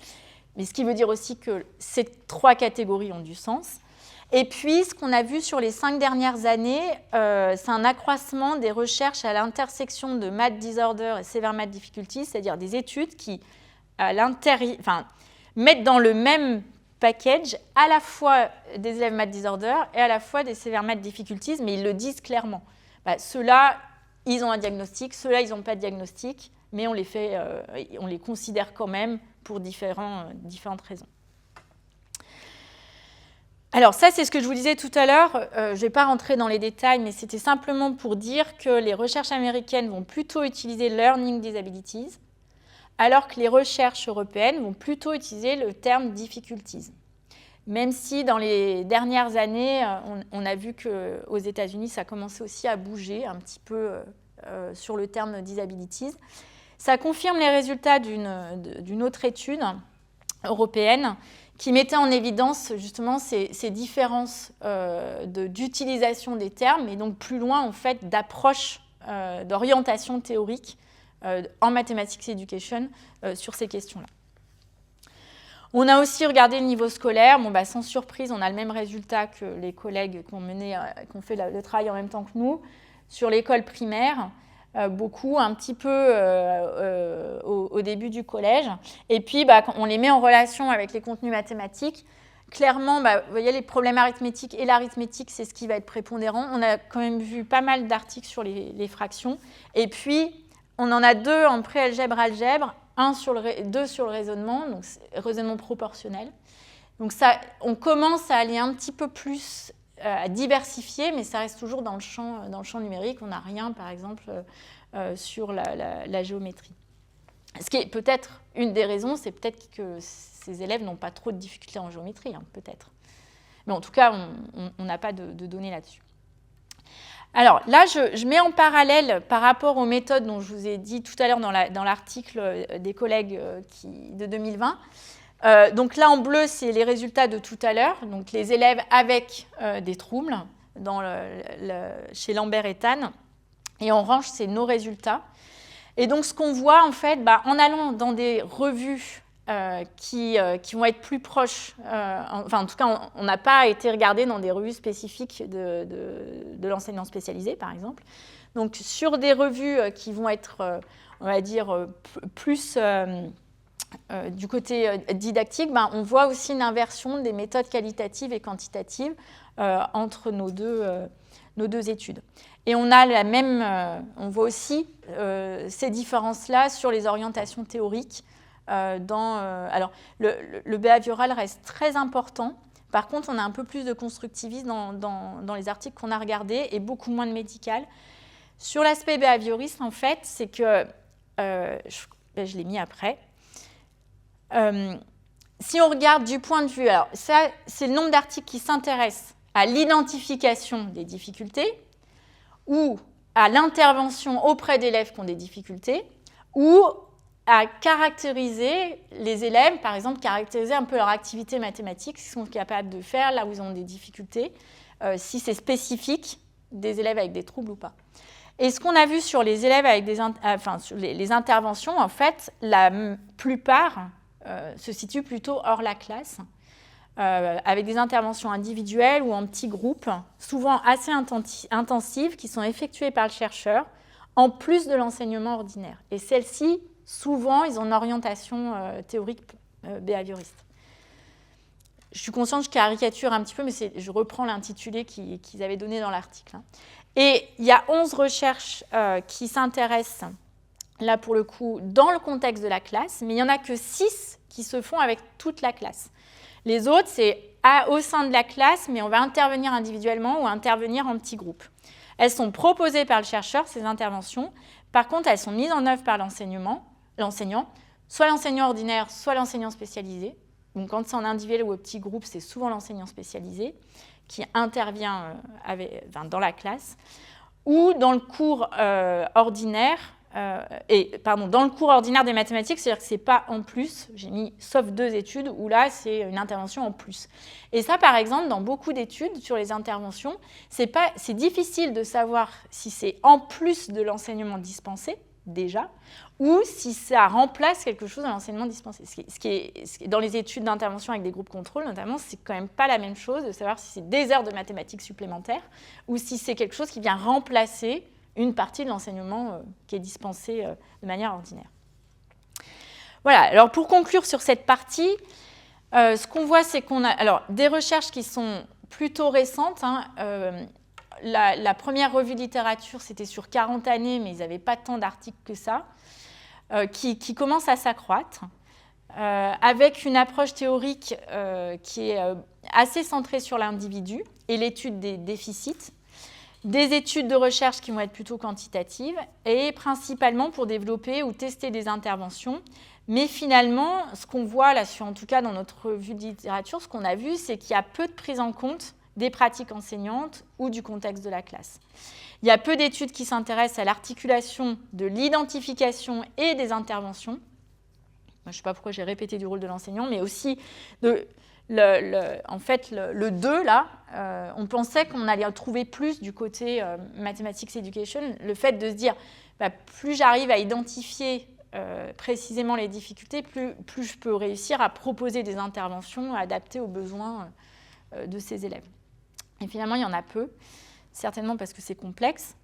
S2: Mais ce qui veut dire aussi que ces 3 catégories ont du sens. Et puis, ce qu'on a vu sur les 5 dernières années, c'est un accroissement des recherches à l'intersection de Math Disorder et Severe Math Difficulties, c'est-à-dire des études qui mettent dans le même package à la fois des élèves Math Disorder et à la fois des Severe Math Difficulties, mais ils le disent clairement. Ceux-là, ils ont un diagnostic, ceux-là, ils n'ont pas de diagnostic, mais on les considère quand même pour différentes raisons. Alors ça, c'est ce que je vous disais tout à l'heure. Je ne vais pas rentrer dans les détails, mais c'était simplement pour dire que les recherches américaines vont plutôt utiliser Learning Disabilities, alors que les recherches européennes vont plutôt utiliser le terme Difficulties. Même si dans les dernières années, on a vu qu'aux États-Unis, ça commençait aussi à bouger un petit peu sur le terme Disabilities. Ça confirme les résultats d'une autre étude européenne qui mettait en évidence justement ces différences d'utilisation des termes et donc plus loin en fait d'approche d'orientation théorique en Mathematics Education sur ces questions-là. On a aussi regardé le niveau scolaire. Sans surprise, on a le même résultat que les collègues qui ont fait le travail en même temps que nous. Sur l'école primaire, beaucoup, un petit peu au début du collège. Et puis, on les met en relation avec les contenus mathématiques. clairement, vous voyez, les problèmes arithmétiques et l'arithmétique, c'est ce qui va être prépondérant. On a quand même vu pas mal d'articles sur les fractions. Et puis, on en a 2 en pré-algèbre-algèbre, 2 sur le raisonnement, donc raisonnement proportionnel. Donc ça, on commence à aller un petit peu plus à diversifier, mais ça reste toujours dans le champ numérique. On n'a rien, par exemple, sur la géométrie. Ce qui est peut-être une des raisons, c'est peut-être que ces élèves n'ont pas trop de difficultés en géométrie, hein, peut-être. Mais en tout cas, on n'a pas de données là-dessus. Alors là, je mets en parallèle par rapport aux méthodes dont je vous ai dit tout à l'heure dans l'article des collègues de 2020. Donc là, en bleu, c'est les résultats de tout à l'heure, donc les élèves avec des troubles chez Lambert et Tan. Et en orange, c'est nos résultats. Et donc, ce qu'on voit, en fait, en allant dans des revues qui vont être plus proches, en tout cas, on n'a pas été regardé dans des revues spécifiques de l'enseignement spécialisé, par exemple. Donc, sur des revues qui vont être, on va dire, plus du côté didactique, on voit aussi une inversion des méthodes qualitatives et quantitatives entre nos deux études. Et on a on voit aussi ces différences-là sur les orientations théoriques. Alors, le behavioral reste très important. Par contre, on a un peu plus de constructivisme dans les articles qu'on a regardés et beaucoup moins de médical. Sur l'aspect behavioriste, en fait, c'est que, je l'ai mis après, si on regarde du point de vue, alors ça, c'est le nombre d'articles qui s'intéressent à l'identification des difficultés ou à l'intervention auprès d'élèves qui ont des difficultés ou à caractériser les élèves, par exemple, caractériser un peu leur activité mathématique, ce qu'ils sont capables de faire là où ils ont des difficultés, si c'est spécifique des élèves avec des troubles ou pas. Et ce qu'on a vu sur les élèves avec sur les interventions, en fait, la plupart se situent plutôt hors la classe, avec des interventions individuelles ou en petits groupes, souvent assez intensives, qui sont effectuées par le chercheur, en plus de l'enseignement ordinaire. Et celles-ci, souvent, ils ont une orientation théorique behavioriste. Je suis consciente que je caricature un petit peu, mais je reprends l'intitulé qu'ils avaient donné dans l'article. Et il y a 11 recherches qui s'intéressent, là pour le coup, dans le contexte de la classe, mais il n'y en a que 6 qui se font avec toute la classe. Les autres, c'est au sein de la classe, mais on va intervenir individuellement ou intervenir en petits groupes. Elles sont proposées par le chercheur, ces interventions. Par contre, elles sont mises en œuvre par l'enseignant, soit l'enseignant ordinaire, soit l'enseignant spécialisé. Donc, quand c'est en individuel ou au petit groupe, c'est souvent l'enseignant spécialisé qui intervient dans la classe. Ou dans le cours ordinaire, dans le cours ordinaire des mathématiques, c'est-à-dire que ce n'est pas en plus, j'ai mis sauf 2 études, où là, c'est une intervention en plus. Et ça, par exemple, dans beaucoup d'études sur les interventions, c'est difficile de savoir si c'est en plus de l'enseignement dispensé, déjà, ou si ça remplace quelque chose de l'enseignement dispensé. Ce qui est dans les études d'intervention avec des groupes contrôle, notamment, c'est quand même pas la même chose de savoir si c'est des heures de mathématiques supplémentaires ou si c'est quelque chose qui vient remplacer une partie de l'enseignement qui est dispensé de manière ordinaire. Voilà, alors pour conclure sur cette partie, ce qu'on voit, c'est qu'on a des recherches qui sont plutôt récentes. La première revue de littérature, c'était sur 40 années, mais ils n'avaient pas tant d'articles que ça, qui commencent à s'accroître, avec une approche théorique qui est assez centrée sur l'individu et l'étude des déficits, des études de recherche qui vont être plutôt quantitatives et principalement pour développer ou tester des interventions. Mais finalement, ce qu'on voit là, en tout cas dans notre revue de littérature, ce qu'on a vu, c'est qu'il y a peu de prise en compte des pratiques enseignantes ou du contexte de la classe. Il y a peu d'études qui s'intéressent à l'articulation de l'identification et des interventions. Je ne sais pas pourquoi j'ai répété du rôle de l'enseignant, mais aussi en fait, le 2, là, on pensait qu'on allait en trouver plus du côté Mathematics Education, le fait de se dire, plus j'arrive à identifier précisément les difficultés, plus je peux réussir à proposer des interventions adaptées aux besoins de ces élèves. Et finalement, il y en a peu, certainement parce que c'est complexe,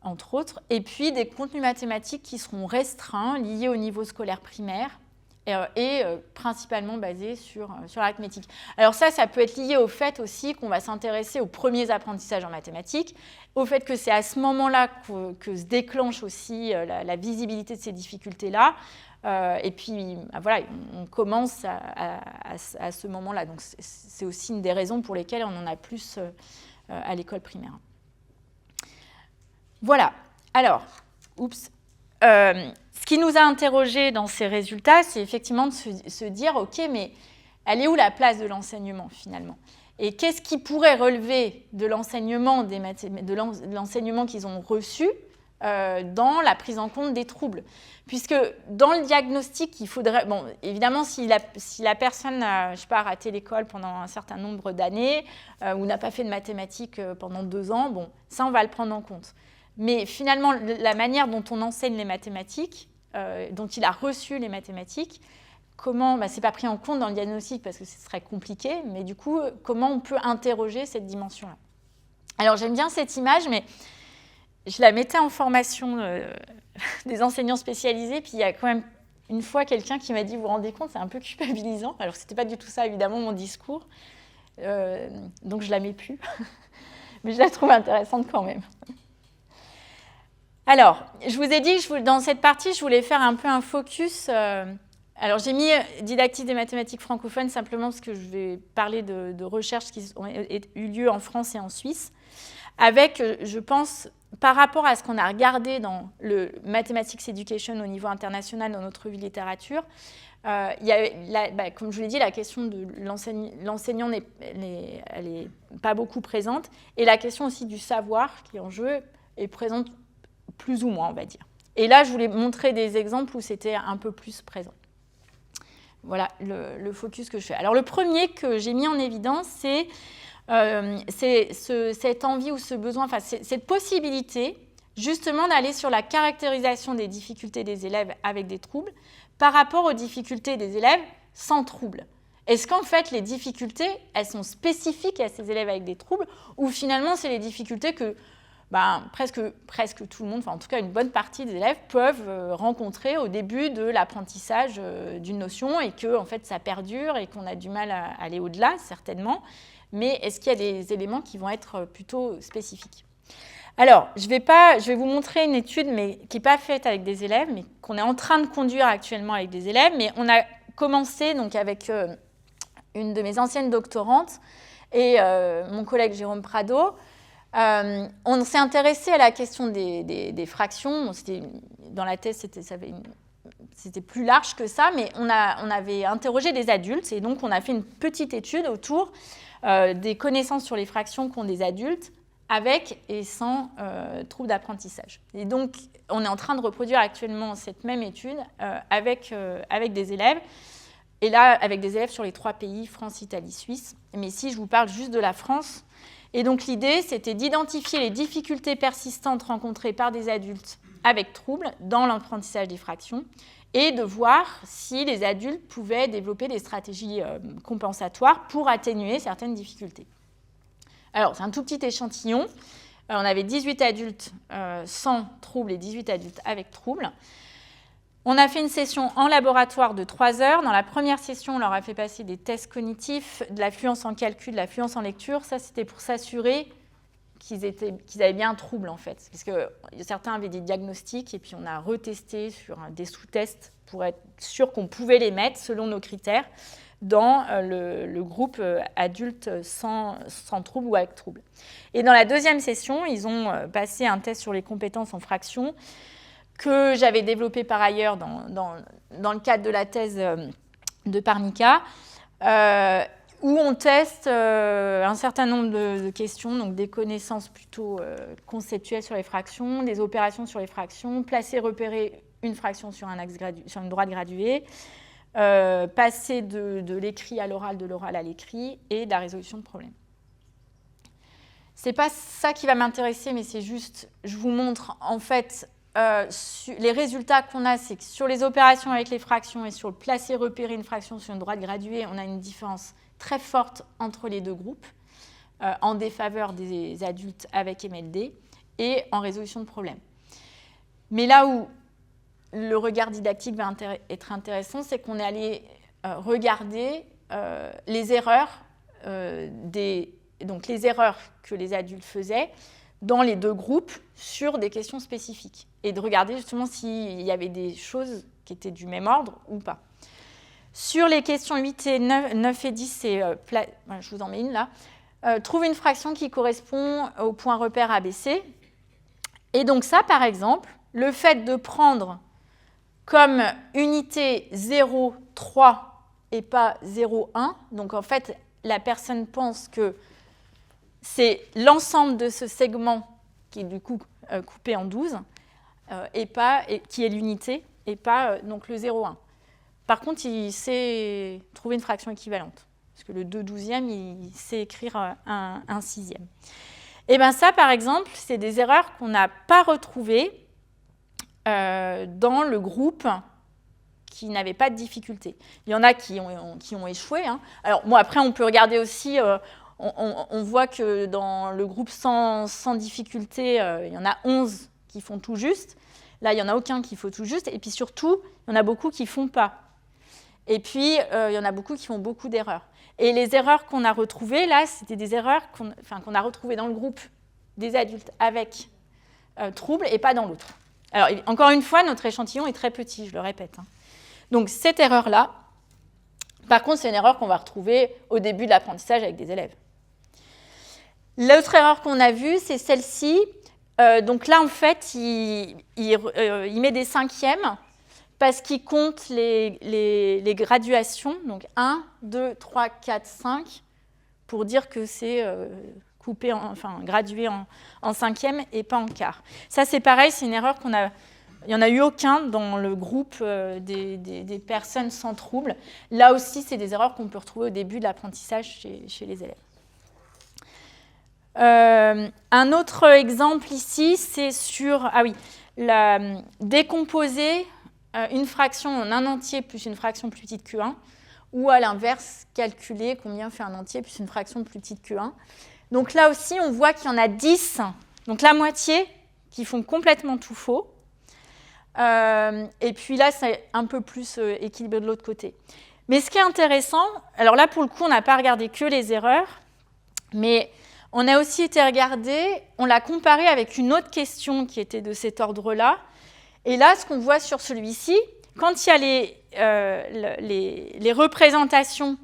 S2: entre autres, et puis des contenus mathématiques qui seront restreints, liés au niveau scolaire primaire, et principalement basé sur l'arithmétique. Alors ça peut être lié au fait aussi qu'on va s'intéresser aux premiers apprentissages en mathématiques, au fait que c'est à ce moment-là que se déclenche aussi la visibilité de ces difficultés-là. Et puis, voilà, on commence à ce moment-là. Donc, c'est aussi une des raisons pour lesquelles on en a plus à l'école primaire. Voilà. Alors, ce qui nous a interrogés dans ces résultats, c'est effectivement de se dire, OK, mais elle est où la place de l'enseignement, finalement ? Et qu'est-ce qui pourrait relever de l'enseignement qu'ils ont reçu dans la prise en compte des troubles. Puisque dans le diagnostic, il faudrait... Bon, évidemment, si la personne n'a, je sais pas, raté l'école pendant un certain nombre d'années ou n'a pas fait de mathématiques pendant 2 ans, bon, ça, on va le prendre en compte. Mais finalement, la manière dont on enseigne les mathématiques, dont il a reçu les mathématiques, comment, c'est pas pris en compte dans le diagnostic parce que ce serait compliqué, mais du coup, comment on peut interroger cette dimension-là. Alors, j'aime bien cette image, mais je la mettais en formation des enseignants spécialisés, puis il y a quand même une fois quelqu'un qui m'a dit, vous vous rendez compte, c'est un peu culpabilisant. Alors, c'était pas du tout ça, évidemment, mon discours, donc je la mets plus, mais je la trouve intéressante quand même. Alors, je vous ai dit que dans cette partie, je voulais faire un peu un focus. Alors, j'ai mis didactique des mathématiques francophones simplement parce que je vais parler de recherches qui ont eu lieu en France et en Suisse, avec, je pense, par rapport à ce qu'on a regardé dans le Mathematics Education au niveau international dans notre revue de littérature, il y a, comme je vous l'ai dit, la question de l'enseignant elle n'est pas beaucoup présente, et la question aussi du savoir qui est en jeu est présente plus ou moins, on va dire. Et là, je voulais montrer des exemples où c'était un peu plus présent. Voilà le focus que je fais. Alors, le premier que j'ai mis en évidence, c'est cette envie ou ce besoin, enfin, cette possibilité, justement, d'aller sur la caractérisation des difficultés des élèves avec des troubles par rapport aux difficultés des élèves sans troubles. Est-ce qu'en fait, les difficultés, elles sont spécifiques à ces élèves avec des troubles, ou finalement, c'est les difficultés que presque tout le monde, enfin en tout cas une bonne partie des élèves peuvent rencontrer au début de l'apprentissage d'une notion et que en fait, ça perdure et qu'on a du mal à aller au-delà, certainement. Mais est-ce qu'il y a des éléments qui vont être plutôt spécifiques ? Alors, je vais vous montrer une étude mais qui n'est pas faite avec des élèves, mais qu'on est en train de conduire actuellement avec des élèves. Mais on a commencé donc, avec une de mes anciennes doctorantes et mon collègue Jérôme Prado. On s'est intéressé à la question des fractions. Dans la thèse, c'était plus large que ça, mais on avait interrogé des adultes et donc on a fait une petite étude autour des connaissances sur les fractions qu'ont des adultes avec et sans troubles d'apprentissage. Et donc, on est en train de reproduire actuellement cette même étude avec des élèves, et là, avec des élèves sur les 3 pays, France, Italie, Suisse. Mais ici, je vous parle juste de la France. Et donc, l'idée, c'était d'identifier les difficultés persistantes rencontrées par des adultes avec troubles dans l'apprentissage des fractions et de voir si les adultes pouvaient développer des stratégies compensatoires pour atténuer certaines difficultés. Alors, c'est un tout petit échantillon. On avait 18 adultes sans troubles et 18 adultes avec troubles. On a fait une session en laboratoire de 3 heures. Dans la première session, on leur a fait passer des tests cognitifs, de la fluence en calcul, de la fluence en lecture. Ça, c'était pour s'assurer qu'ils avaient bien un trouble, en fait. Parce que certains avaient des diagnostics, et puis on a retesté sur des sous-tests pour être sûr qu'on pouvait les mettre, selon nos critères, dans le groupe adulte sans trouble ou avec trouble. Et dans la deuxième session, ils ont passé un test sur les compétences en fractions, que j'avais développé par ailleurs dans le cadre de la thèse de Parnica, où on teste un certain nombre de questions, donc des connaissances plutôt conceptuelles sur les fractions, des opérations sur les fractions, placer, repérer une fraction sur une droite graduée, passer de l'écrit à l'oral, de l'oral à l'écrit, et de la résolution de problèmes. Ce n'est pas ça qui va m'intéresser, mais c'est juste, je vous montre en fait les résultats qu'on a, c'est que sur les opérations avec les fractions et sur le placer, repérer une fraction sur une droite graduée, on a une différence très forte entre les deux groupes, en défaveur des adultes avec MLD et en résolution de problèmes. Mais là où le regard didactique va être intéressant, c'est qu'on est allé regarder les erreurs, donc les erreurs que les adultes faisaient dans les deux groupes sur des questions spécifiques et de regarder justement s'il y avait des choses qui étaient du même ordre ou pas. Sur les questions 8 et 9 et 10, je vous en mets une là, trouve une fraction qui correspond au point repère ABC. Et donc ça, par exemple, le fait de prendre comme unité 0,3 et pas 0,1, donc en fait, la personne pense que c'est l'ensemble de ce segment qui est du coup coupé en 12, qui est l'unité, et pas donc le 0,1. Par contre, il sait trouver une fraction équivalente, parce que le 2/12e, il sait écrire un 6e. Et bien ça, par exemple, c'est des erreurs qu'on n'a pas retrouvées dans le groupe qui n'avait pas de difficulté. Il y en a qui ont échoué. Hein. Alors, bon, après, on peut regarder aussi, on voit que dans le groupe sans difficulté, il y en a 11 qui font tout juste. Là, il n'y en a aucun qui fait tout juste. Et puis surtout, il y en a beaucoup qui ne font pas. Et puis, il y en a beaucoup qui font beaucoup d'erreurs. Et les erreurs qu'on a retrouvées, là, c'était des erreurs qu'on a retrouvées dans le groupe des adultes avec trouble et pas dans l'autre. Alors, encore une fois, notre échantillon est très petit, je le répète. Hein. Donc, cette erreur-là, par contre, c'est une erreur qu'on va retrouver au début de l'apprentissage avec des élèves. L'autre erreur qu'on a vue, c'est celle-ci. Donc là, en fait, il met des cinquièmes parce qu'il compte les graduations, donc 1, 2, 3, 4, 5, pour dire que c'est coupé, gradué en cinquième et pas en quart. Ça, c'est pareil, c'est une erreur qu'on a... Il n'y en a eu aucun dans le groupe des personnes sans trouble. Là aussi, c'est des erreurs qu'on peut retrouver au début de l'apprentissage chez les élèves. Un autre exemple ici, c'est sur décomposer une fraction en un entier plus une fraction plus petite que 1, ou à l'inverse, calculer combien fait un entier plus une fraction plus petite que 1. Donc là aussi, on voit qu'il y en a 10, donc la moitié, qui font complètement tout faux. Et puis là, c'est un peu plus équilibré de l'autre côté. Mais ce qui est intéressant, alors là, pour le coup, on n'a pas regardé que les erreurs, mais on a aussi été regarder, on l'a comparé avec une autre question qui était de cet ordre-là. Et là, ce qu'on voit sur celui-ci, quand il y a les représentations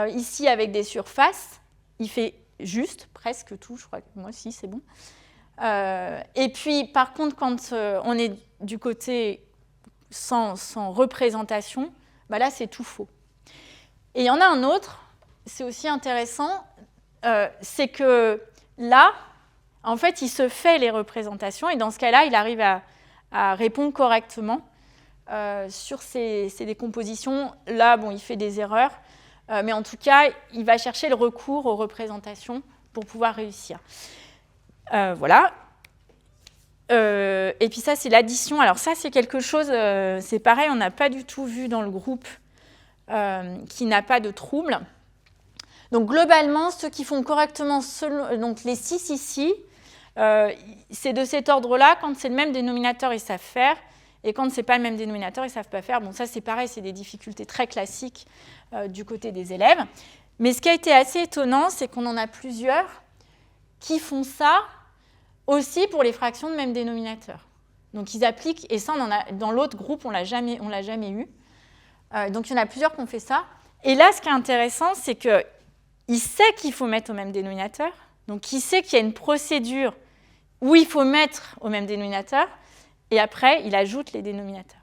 S2: ici avec des surfaces, il fait juste, presque tout, je crois que moi aussi, c'est bon. Et puis, par contre, quand on est du côté sans représentation, bah là, c'est tout faux. Et il y en a un autre, c'est aussi intéressant, c'est que là, en fait, il se fait les représentations, et dans ce cas-là, il arrive à répondre correctement sur ces décompositions. Là, bon, il fait des erreurs, mais en tout cas, il va chercher le recours aux représentations pour pouvoir réussir. Voilà. Et puis ça, c'est l'addition. Alors ça, c'est quelque chose, c'est pareil, on n'a pas du tout vu dans le groupe qui n'a pas de trouble. Donc globalement, ceux qui font correctement, donc les 6 ici, c'est de cet ordre-là. Quand c'est le même dénominateur, ils savent faire. Et quand ce n'est pas le même dénominateur, ils ne savent pas faire. Bon, ça, c'est pareil, c'est des difficultés très classiques du côté des élèves. Mais ce qui a été assez étonnant, c'est qu'on en a plusieurs qui font ça aussi pour les fractions de même dénominateur. Donc, ils appliquent, et ça, dans l'autre groupe, on ne l'a jamais eu. Donc, il y en a plusieurs qui ont fait ça. Et là, ce qui est intéressant, c'est qu'il sait qu'il faut mettre au même dénominateur. Donc, il sait qu'il y a une procédure où il faut mettre au même dénominateur, et après, il ajoute les dénominateurs.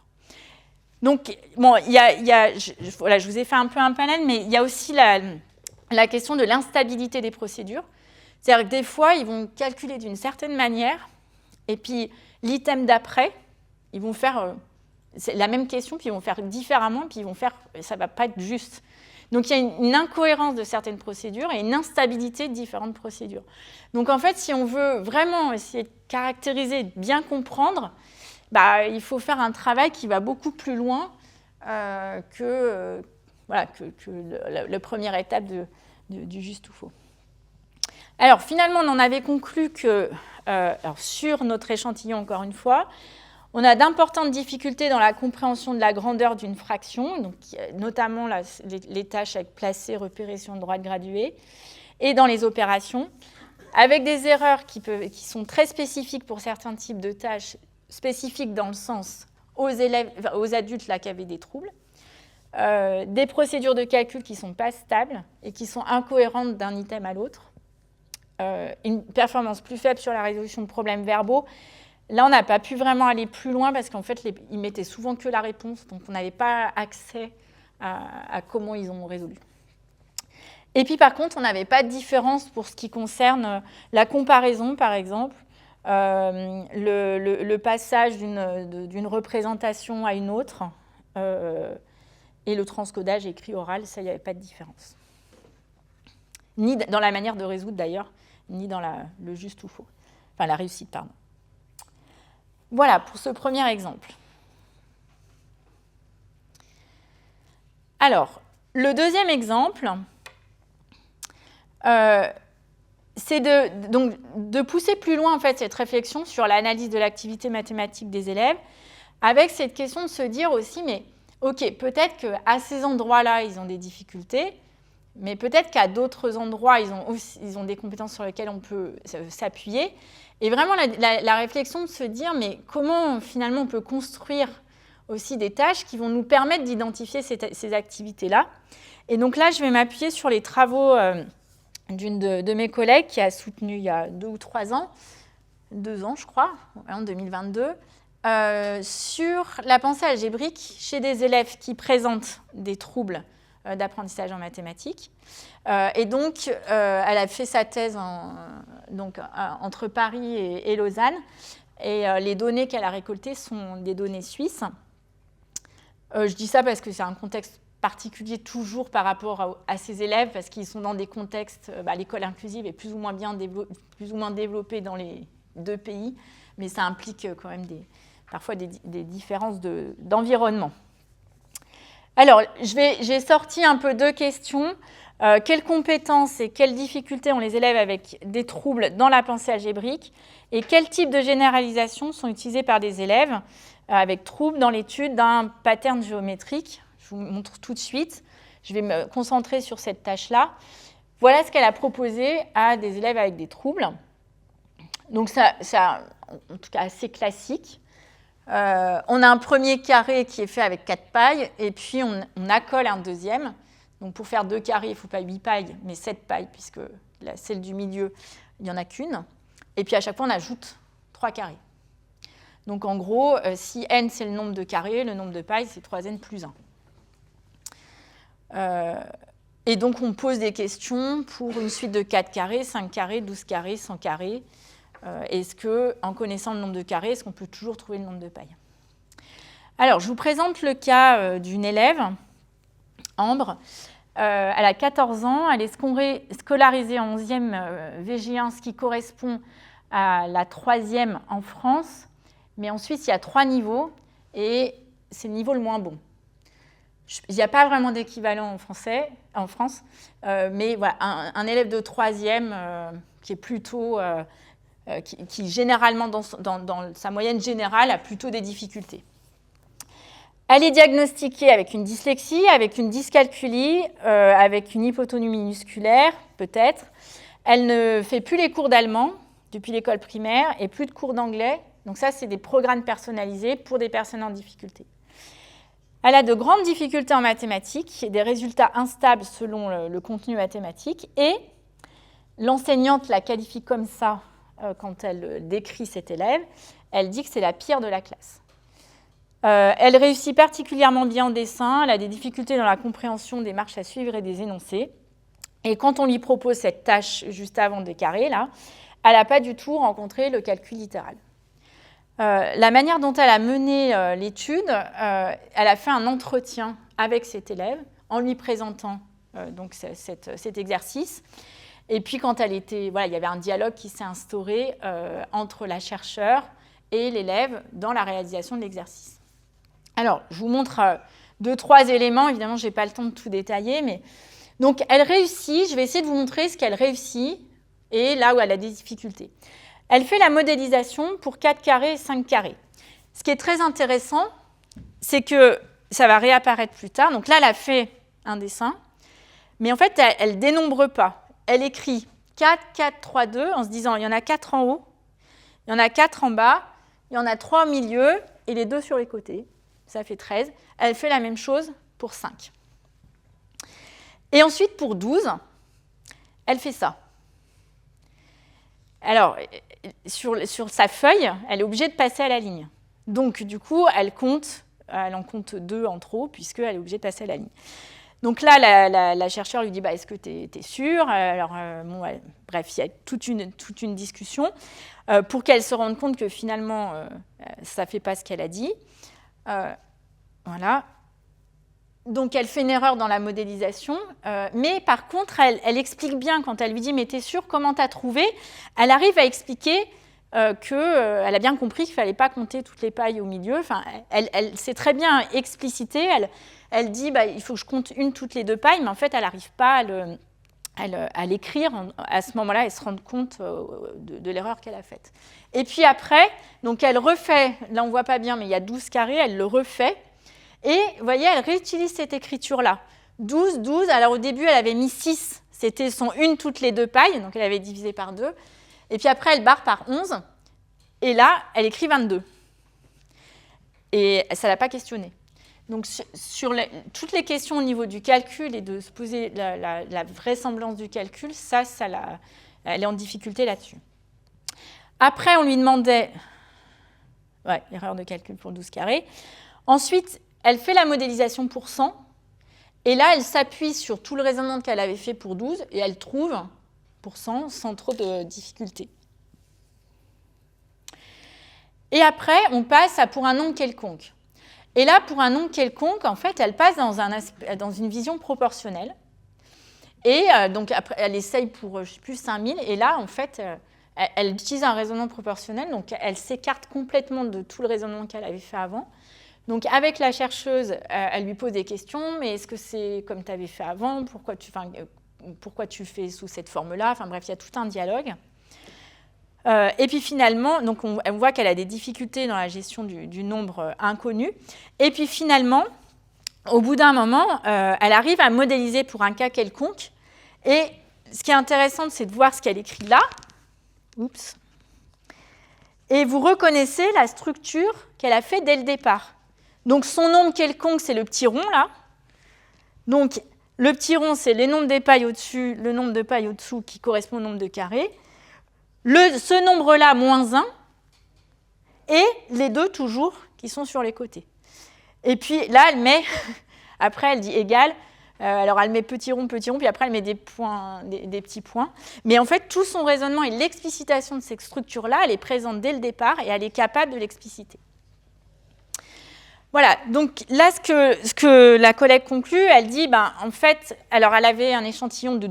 S2: Donc, bon, je vous ai fait un peu un panel, mais il y a aussi la question de l'instabilité des procédures. C'est-à-dire que des fois, ils vont calculer d'une certaine manière, et puis l'item d'après, ils vont faire la même question, puis ils vont faire différemment, puis ça ne va pas être juste. Donc, il y a une incohérence de certaines procédures et une instabilité de différentes procédures. Donc, en fait, si on veut vraiment essayer de caractériser, de bien comprendre, il faut faire un travail qui va beaucoup plus loin que la première étape du juste ou faux. Alors, finalement, on en avait conclu que, sur notre échantillon, encore une fois, On a d'importantes difficultés dans la compréhension de la grandeur d'une fraction, donc notamment les tâches avec placer, repérer sur une droite graduée, et dans les opérations, avec des erreurs qui sont très spécifiques pour certains types de tâches, spécifiques dans le sens aux adultes là, qui avaient des troubles, des procédures de calcul qui ne sont pas stables et qui sont incohérentes d'un item à l'autre, une performance plus faible sur la résolution de problèmes verbaux. Là, on n'a pas pu vraiment aller plus loin parce qu'en fait, ils mettaient souvent que la réponse, donc on n'avait pas accès à comment ils ont résolu. Et puis, par contre, on n'avait pas de différence pour ce qui concerne la comparaison, par exemple, le passage d'une représentation à une autre, et le transcodage écrit-oral, ça, il n'y avait pas de différence. Ni dans la manière de résoudre, d'ailleurs, ni dans le juste ou faux. Enfin, la réussite, pardon. Voilà pour ce premier exemple. Alors, le deuxième exemple, c'est de pousser plus loin en fait, cette réflexion sur l'analyse de l'activité mathématique des élèves, avec cette question de se dire aussi, mais ok, peut-être qu'à ces endroits-là, ils ont des difficultés, mais peut-être qu'à d'autres endroits, ils ont des compétences sur lesquelles on peut s'appuyer. Et vraiment, la réflexion de se dire, mais comment finalement on peut construire aussi des tâches qui vont nous permettre d'identifier ces activités-là. Et donc là, je vais m'appuyer sur les travaux d'une de mes collègues qui a soutenu il y a 2 ou 3 ans, 2 ans je crois, en 2022, sur la pensée algébrique chez des élèves qui présentent des troubles d'apprentissage en mathématiques. Et donc, elle a fait sa thèse entre Paris et Lausanne. Et les données qu'elle a récoltées sont des données suisses. Je dis ça parce que c'est un contexte particulier toujours par rapport à ces élèves, parce qu'ils sont dans des contextes, l'école inclusive est plus ou moins développée dans les 2 pays, mais ça implique quand même parfois des différences d'environnement. Alors, j'ai sorti un peu 2 questions. Quelles compétences et quelles difficultés ont les élèves avec des troubles dans la pensée algébrique et quels types de généralisations sont utilisés par des élèves avec troubles dans l'étude d'un pattern géométrique. Je vous montre tout de suite. Je vais me concentrer sur cette tâche-là. Voilà ce qu'elle a proposé à des élèves avec des troubles. Donc, ça en tout cas, assez classique. On a un premier carré qui est fait avec 4 pailles, et puis on accole un deuxième. Donc, pour faire 2 carrés, il ne faut pas 8 pailles, mais 7 pailles, puisque celle du milieu, il n'y en a qu'une. Et puis, à chaque fois, on ajoute 3 carrés. Donc, en gros, si n, c'est le nombre de carrés, le nombre de pailles, c'est 3n plus 1. Et donc, on pose des questions pour une suite de 4 carrés, 5 carrés, 12 carrés, 100 carrés. Est-ce qu'en connaissant le nombre de carrés, est-ce qu'on peut toujours trouver le nombre de pailles? Alors, je vous présente le cas d'une élève, Ambre. Elle a 14 ans, elle est scolarisée en 11e VG1, ce qui correspond à la 3e en France. Mais en Suisse, il y a 3 niveaux et c'est le niveau le moins bon. Il n'y a pas vraiment d'équivalent en France, mais voilà, un élève de 3e qui est plutôt, qui généralement, dans sa moyenne générale, a plutôt des difficultés. Elle est diagnostiquée avec une dyslexie, avec une dyscalculie, avec une hypotonie musculaire, peut-être. Elle ne fait plus les cours d'allemand depuis l'école primaire et plus de cours d'anglais. Donc ça, c'est des programmes personnalisés pour des personnes en difficulté. Elle a de grandes difficultés en mathématiques et des résultats instables selon le contenu mathématique. Et l'enseignante la qualifie comme ça quand elle décrit cet élève. Elle dit que c'est la pire de la classe. Elle réussit particulièrement bien en dessin. Elle a des difficultés dans la compréhension des marches à suivre et des énoncés. Et quand on lui propose cette tâche juste avant des carrés, là, elle n'a pas du tout rencontré le calcul littéral. La manière dont elle a mené l'étude, elle a fait un entretien avec cet élève en lui présentant donc cet exercice. Et puis, quand il y avait un dialogue qui s'est instauré entre la chercheure et l'élève dans la réalisation de l'exercice. Alors, je vous montre 2-3 éléments. Évidemment, je n'ai pas le temps de tout détailler. Mais... Donc, elle réussit. Je vais essayer de vous montrer ce qu'elle réussit et là où elle a des difficultés. Elle fait la modélisation pour 4 carrés et 5 carrés. Ce qui est très intéressant, c'est que ça va réapparaître plus tard. Donc là, elle a fait un dessin, mais en fait, elle ne dénombre pas. Elle écrit 4, 4, 3, 2, en se disant, il y en a 4 en haut, il y en a 4 en bas, il y en a 3 au milieu, et les 2 sur les côtés. Ça fait 13. Elle fait la même chose pour 5. Et ensuite, pour 12, elle fait ça. Alors, sur sa feuille, elle est obligée de passer à la ligne. Donc, du coup, elle en compte 2 en trop, puisqu'elle est obligée de passer à la ligne. Donc là, la chercheure lui dit, est-ce que tu es sûre? Alors, bref, il y a toute une discussion pour qu'elle se rende compte que finalement, ça ne fait pas ce qu'elle a dit. Voilà. Donc, elle fait une erreur dans la modélisation, mais par contre, elle explique bien, quand elle lui dit « mais t'es sûre, comment t'as trouvé ?» Elle arrive à expliquer qu'elle a bien compris qu'il ne fallait pas compter toutes les pailles au milieu. Enfin, elle sait très bien expliciter. Elle dit il faut que je compte une toutes les 2 pailles, mais en fait, elle n'arrive pas à l'écrire. À ce moment-là, elle se rend compte de l'erreur qu'elle a faite. Et puis après, donc elle refait, là on ne voit pas bien, mais il y a 12 carrés, elle le refait. Et vous voyez, elle réutilise cette écriture-là. 12, 12. Alors au début, elle avait mis 6. C'était son une toutes les 2 pailles. Donc elle avait divisé par 2. Et puis après, elle barre par 11. Et là, elle écrit 22. Et ça ne l'a pas questionné. Donc sur toutes les questions au niveau du calcul et de se poser la vraisemblance du calcul, elle est en difficulté là-dessus. Après, on lui demandait... Ouais, erreur de calcul pour 12 carrés. Ensuite, elle fait la modélisation pour 100, et là, elle s'appuie sur tout le raisonnement qu'elle avait fait pour 12, et elle trouve pour 100 sans trop de difficultés. Et après, on passe à pour un nombre quelconque. Et là, pour un nombre quelconque, en fait, elle passe dans une vision proportionnelle. Et donc, après, elle essaye pour, je ne sais plus, 5000, et là, en fait, elle utilise un raisonnement proportionnel, donc elle s'écarte complètement de tout le raisonnement qu'elle avait fait avant. Donc, avec la chercheuse, elle lui pose des questions. Mais est-ce que c'est comme tu avais fait avant? Pourquoi tu fais sous cette forme-là? Enfin bref, il y a tout un dialogue. Et puis finalement, donc on voit qu'elle a des difficultés dans la gestion du nombre inconnu. Et puis finalement, au bout d'un moment, elle arrive à modéliser pour un cas quelconque. Et ce qui est intéressant, c'est de voir ce qu'elle écrit là. Oups. Et vous reconnaissez la structure qu'elle a fait dès le départ. Donc, son nombre quelconque, c'est le petit rond, là. Donc, le petit rond, c'est les nombres des pailles au-dessus, le nombre de pailles au-dessous qui correspond au nombre de carrés. Ce nombre-là, moins 1, et les 2, toujours, qui sont sur les côtés. Et puis, là, elle met, après, elle dit égal. Alors, elle met petit rond, puis après, elle met des petits points. Mais en fait, tout son raisonnement et l'explicitation de cette structure-là, elle est présente dès le départ, et elle est capable de l'expliciter. Voilà, donc là, ce que la collègue conclut, elle dit, en fait, alors elle avait un échantillon de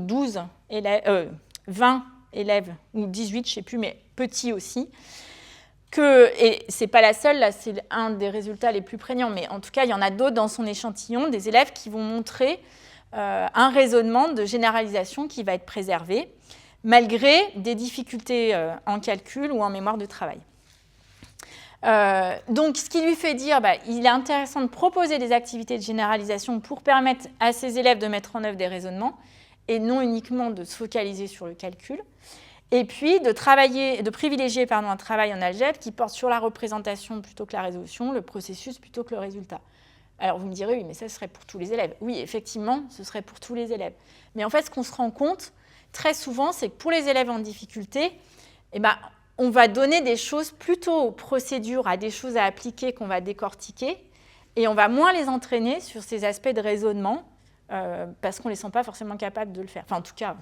S2: 20 élèves, ou 18, je ne sais plus, mais petits aussi, et ce n'est pas la seule, là, c'est un des résultats les plus prégnants, mais en tout cas, il y en a d'autres dans son échantillon, des élèves qui vont montrer un raisonnement de généralisation qui va être préservé, malgré des difficultés en calcul ou en mémoire de travail. Donc, ce qui lui fait dire il est intéressant de proposer des activités de généralisation pour permettre à ses élèves de mettre en œuvre des raisonnements et non uniquement de se focaliser sur le calcul. Et puis, de privilégier un travail en algèbre qui porte sur la représentation plutôt que la résolution, le processus plutôt que le résultat. Alors, vous me direz, oui, mais ça serait pour tous les élèves. Oui, effectivement, ce serait pour tous les élèves. Mais en fait, ce qu'on se rend compte très souvent, c'est que pour les élèves en difficulté, on va donner des choses plutôt aux procédures, à des choses à appliquer qu'on va décortiquer, et on va moins les entraîner sur ces aspects de raisonnement, parce qu'on ne les sent pas forcément capables de le faire. Enfin, en tout cas,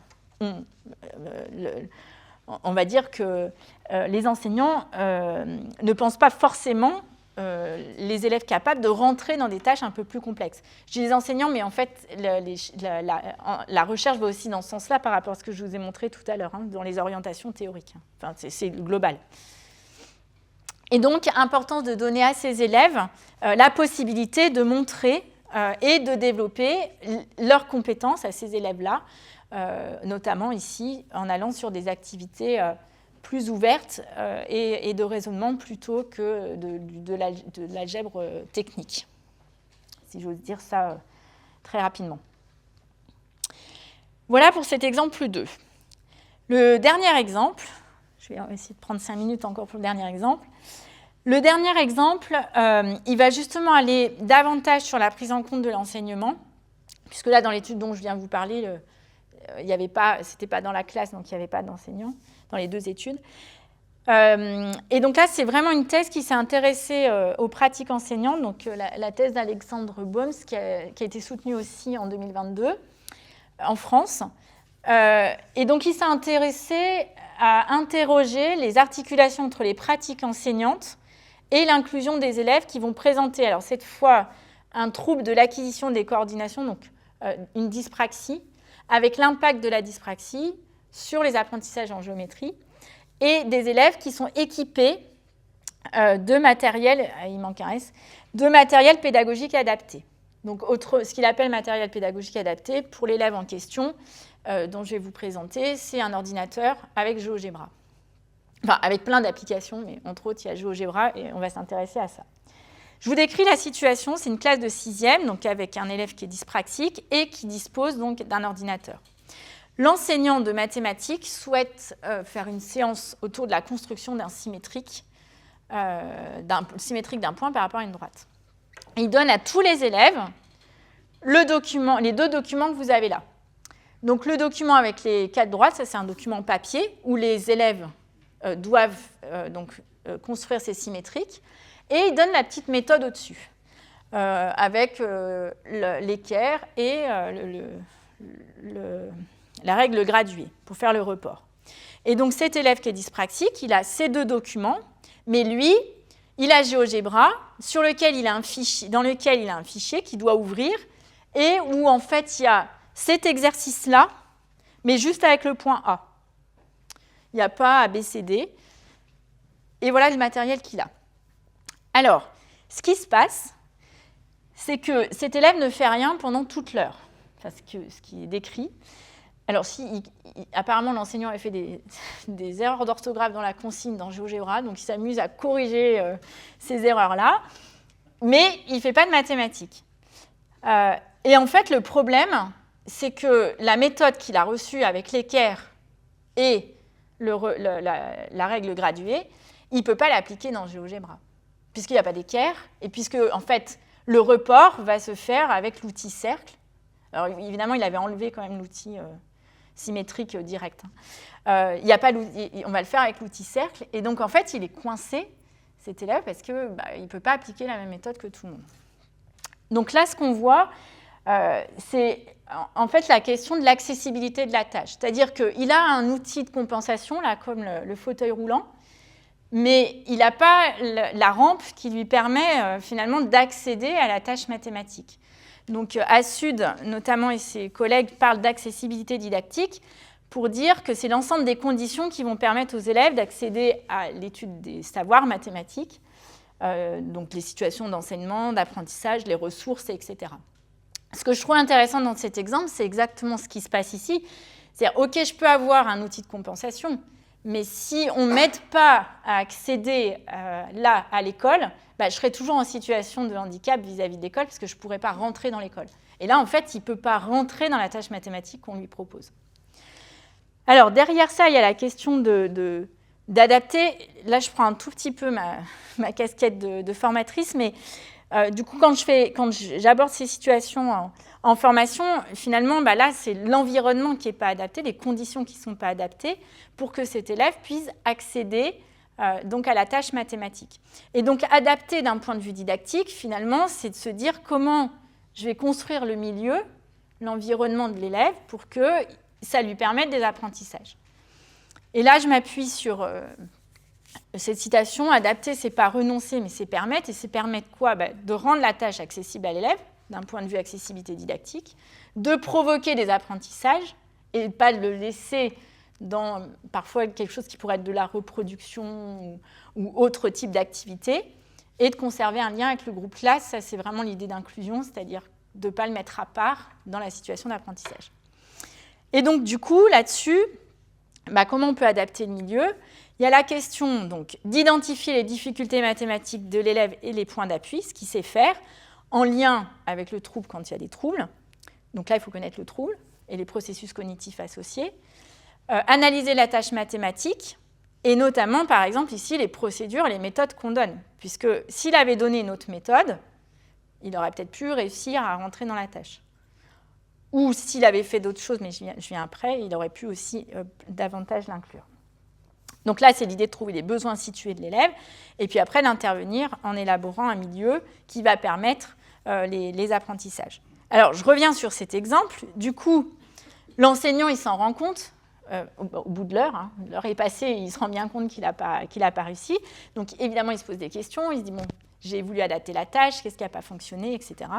S2: on va dire que les enseignants ne pensent pas forcément les élèves capables de rentrer dans des tâches un peu plus complexes. Je dis les enseignants, mais en fait, la recherche va aussi dans ce sens-là par rapport à ce que je vous ai montré tout à l'heure, dans les orientations théoriques. Enfin, c'est global. Et donc, importance de donner à ces élèves la possibilité de montrer et de développer leurs compétences à ces élèves-là, notamment ici, en allant sur des activités plus ouverte et de raisonnement plutôt que de l'algèbre technique, si j'ose dire ça très rapidement. Voilà pour cet exemple 2. Le dernier exemple, je vais essayer de prendre 5 minutes encore pour le dernier exemple. Le dernier exemple, il va justement aller davantage sur la prise en compte de l'enseignement, puisque là, dans l'étude dont je viens de vous parler, c'était pas dans la classe, donc il n'y avait pas d'enseignants dans les 2 études. Et donc là, c'est vraiment une thèse qui s'est intéressée aux pratiques enseignantes, donc la thèse d'Alexandre Boems, qui a été soutenue aussi en 2022 en France. Et donc, il s'est intéressé à interroger les articulations entre les pratiques enseignantes et l'inclusion des élèves qui vont présenter, alors cette fois, un trouble de l'acquisition des coordinations, donc une dyspraxie, avec l'impact de la dyspraxie sur les apprentissages en géométrie, et des élèves qui sont équipés de matériel, il manque un S, de matériel pédagogique adapté. Donc, ce qu'il appelle matériel pédagogique adapté, pour l'élève en question, dont je vais vous présenter, c'est un ordinateur avec GeoGebra. Enfin, avec plein d'applications, mais entre autres, il y a GeoGebra et on va s'intéresser à ça. Je vous décris la situation, c'est une classe de 6e, donc avec un élève qui est dyspraxique et qui dispose donc d'un ordinateur. L'enseignant de mathématiques souhaite faire une séance autour de la construction d'un symétrique d'un point par rapport à une droite. Il donne à tous les élèves les 2 documents que vous avez là. Donc le document avec les 4 droites, ça c'est un document papier où les élèves doivent construire ces symétriques, et il donne la petite méthode au-dessus, avec l'équerre et la règle graduée pour faire le report. Et donc cet élève qui est dyspraxique, il a ces 2 documents, mais lui, il a GeoGebra dans lequel il a un fichier qu'il doit ouvrir et où en fait il y a cet exercice-là, mais juste avec le point A. Il n'y a pas ABCD. Et voilà le matériel qu'il a. Alors, ce qui se passe, c'est que cet élève ne fait rien pendant toute l'heure. Enfin, ce qui est décrit. Alors, apparemment, l'enseignant a fait des erreurs d'orthographe dans la consigne dans GeoGebra, donc il s'amuse à corriger ces erreurs-là, mais il ne fait pas de mathématiques. Et en fait, le problème, c'est que la méthode qu'il a reçue avec l'équerre et la règle graduée, il ne peut pas l'appliquer dans GeoGebra, puisqu'il n'y a pas d'équerre, et puisque, en fait, le report va se faire avec l'outil cercle. Alors, évidemment, il avait enlevé quand même l'outil symétrique direct. On va le faire avec l'outil cercle, et donc, en fait, il est coincé, cet élève, parce qu'il ne peut pas appliquer la même méthode que tout le monde. Donc là, ce qu'on voit, c'est en fait la question de l'accessibilité de la tâche. C'est-à-dire qu'il a un outil de compensation, là, comme le fauteuil roulant, mais il n'a pas la rampe qui lui permet finalement d'accéder à la tâche mathématique. Donc Assud, notamment, et ses collègues parlent d'accessibilité didactique pour dire que c'est l'ensemble des conditions qui vont permettre aux élèves d'accéder à l'étude des savoirs mathématiques, donc les situations d'enseignement, d'apprentissage, les ressources, etc. Ce que je trouve intéressant dans cet exemple, c'est exactement ce qui se passe ici. C'est-à-dire, OK, je peux avoir un outil de compensation, mais si on ne m'aide pas à accéder là à l'école, je serai toujours en situation de handicap vis-à-vis de l'école parce que je ne pourrai pas rentrer dans l'école. Et là, en fait, il ne peut pas rentrer dans la tâche mathématique qu'on lui propose. Alors, derrière ça, il y a la question d'adapter. Là, je prends un tout petit peu ma casquette de formatrice, mais du coup, quand j'aborde ces situations en formation, finalement, là, c'est l'environnement qui n'est pas adapté, les conditions qui ne sont pas adaptées pour que cet élève puisse accéder donc à la tâche mathématique. Et donc, adapter d'un point de vue didactique, finalement, c'est de se dire comment je vais construire le milieu, l'environnement de l'élève pour que ça lui permette des apprentissages. Et là, je m'appuie sur cette citation, adapter, c'est pas renoncer, mais c'est permettre. Et c'est permettre quoi ? De rendre la tâche accessible à l'élève, d'un point de vue accessibilité didactique, de provoquer des apprentissages et pas de le laisser dans parfois quelque chose qui pourrait être de la reproduction ou autre type d'activité, et de conserver un lien avec le groupe classe. Ça, c'est vraiment l'idée d'inclusion, c'est-à-dire de ne pas le mettre à part dans la situation d'apprentissage. Et donc, du coup, là-dessus, comment on peut adapter le milieu? Il y a la question d'identifier les difficultés mathématiques de l'élève et les points d'appui, ce qu'il sait faire, en lien avec le trouble quand il y a des troubles. Donc là, il faut connaître le trouble et les processus cognitifs associés. Analyser la tâche mathématique, et notamment, par exemple, ici, les procédures, les méthodes qu'on donne. Puisque s'il avait donné une autre méthode, il aurait peut-être pu réussir à rentrer dans la tâche. Ou s'il avait fait d'autres choses, mais je viens après, il aurait pu aussi davantage l'inclure. Donc là, c'est l'idée de trouver les besoins situés de l'élève, et puis après d'intervenir en élaborant un milieu qui va permettre les apprentissages. Alors, je reviens sur cet exemple. Du coup, l'enseignant, il s'en rend compte au bout de l'heure. L'heure est passée, il se rend bien compte qu'il n'a pas réussi. Donc, évidemment, il se pose des questions. Il se dit, bon, j'ai voulu adapter la tâche, qu'est-ce qui n'a pas fonctionné, etc.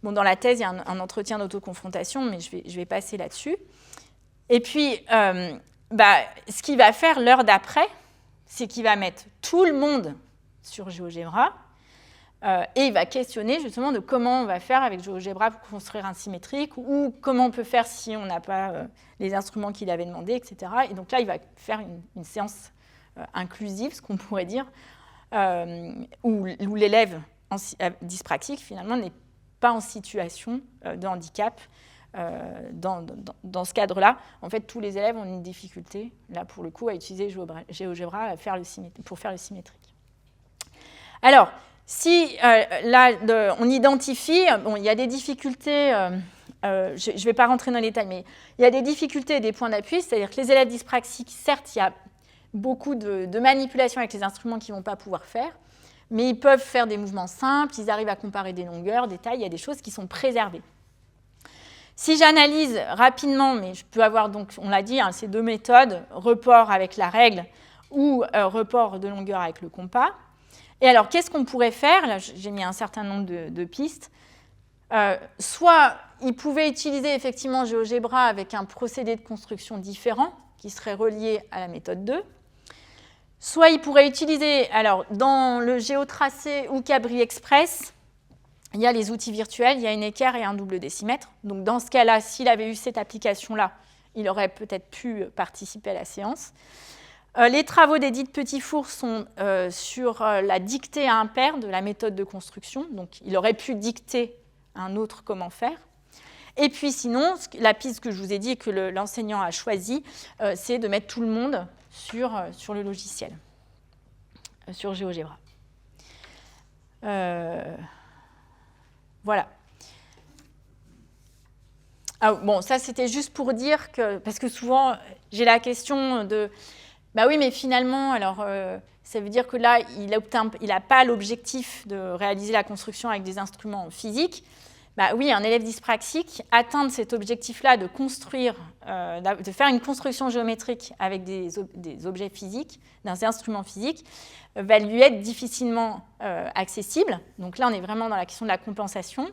S2: Bon, dans la thèse, il y a un entretien d'autoconfrontation, mais je vais passer là-dessus. Et puis, ce qu'il va faire l'heure d'après, c'est qu'il va mettre tout le monde sur GeoGebra et il va questionner justement de comment on va faire avec GeoGebra pour construire un symétrique ou comment on peut faire si on n'a pas les instruments qu'il avait demandé, etc. Et donc là, il va faire une séance inclusive, ce qu'on pourrait dire, où l'élève dyspraxique, finalement, n'est pas en situation de handicap. Dans ce cadre-là, en fait, tous les élèves ont une difficulté, là, pour le coup, à utiliser GeoGebra pour faire le symétrique. Alors, si là, on identifie, bon, il y a des difficultés, je ne vais pas rentrer dans les détails, mais il y a des difficultés et des points d'appui, c'est-à-dire que les élèves dyspraxiques, certes, il y a beaucoup de manipulations avec les instruments qu'ils ne vont pas pouvoir faire, mais ils peuvent faire des mouvements simples, ils arrivent à comparer des longueurs, des tailles, il y a des choses qui sont préservées. Si j'analyse rapidement, mais je peux avoir, donc, on l'a dit, ces deux méthodes, report avec la règle ou report de longueur avec le compas. Et alors, qu'est-ce qu'on pourrait faire? Là, j'ai mis un certain nombre de pistes. Soit ils pouvaient utiliser effectivement GeoGebra avec un procédé de construction différent qui serait relié à la méthode 2. Soit ils pourraient utiliser, alors dans le GeoTracé ou Cabri Express, il y a les outils virtuels, il y a une équerre et un double décimètre. Donc dans ce cas-là, s'il avait eu cette application-là, il aurait peut-être pu participer à la séance. Les travaux d'Edith Petitfour sont sur la dictée à impair de la méthode de construction. Donc il aurait pu dicter à un autre comment faire. Et puis sinon, la piste que je vous ai dit et que l'enseignant a choisie, c'est de mettre tout le monde sur le logiciel, sur GeoGebra. Voilà. Ah, bon, ça c'était juste pour dire que, parce que souvent j'ai la question de, bah oui, mais finalement, alors ça veut dire que là, il n'a pas l'objectif de réaliser la construction avec des instruments physiques. Bah oui, un élève dyspraxique, atteindre cet objectif-là de construire, de faire une construction géométrique avec des objets physiques, des instruments physiques, va lui être difficilement accessible. Donc là, on est vraiment dans la question de la compensation.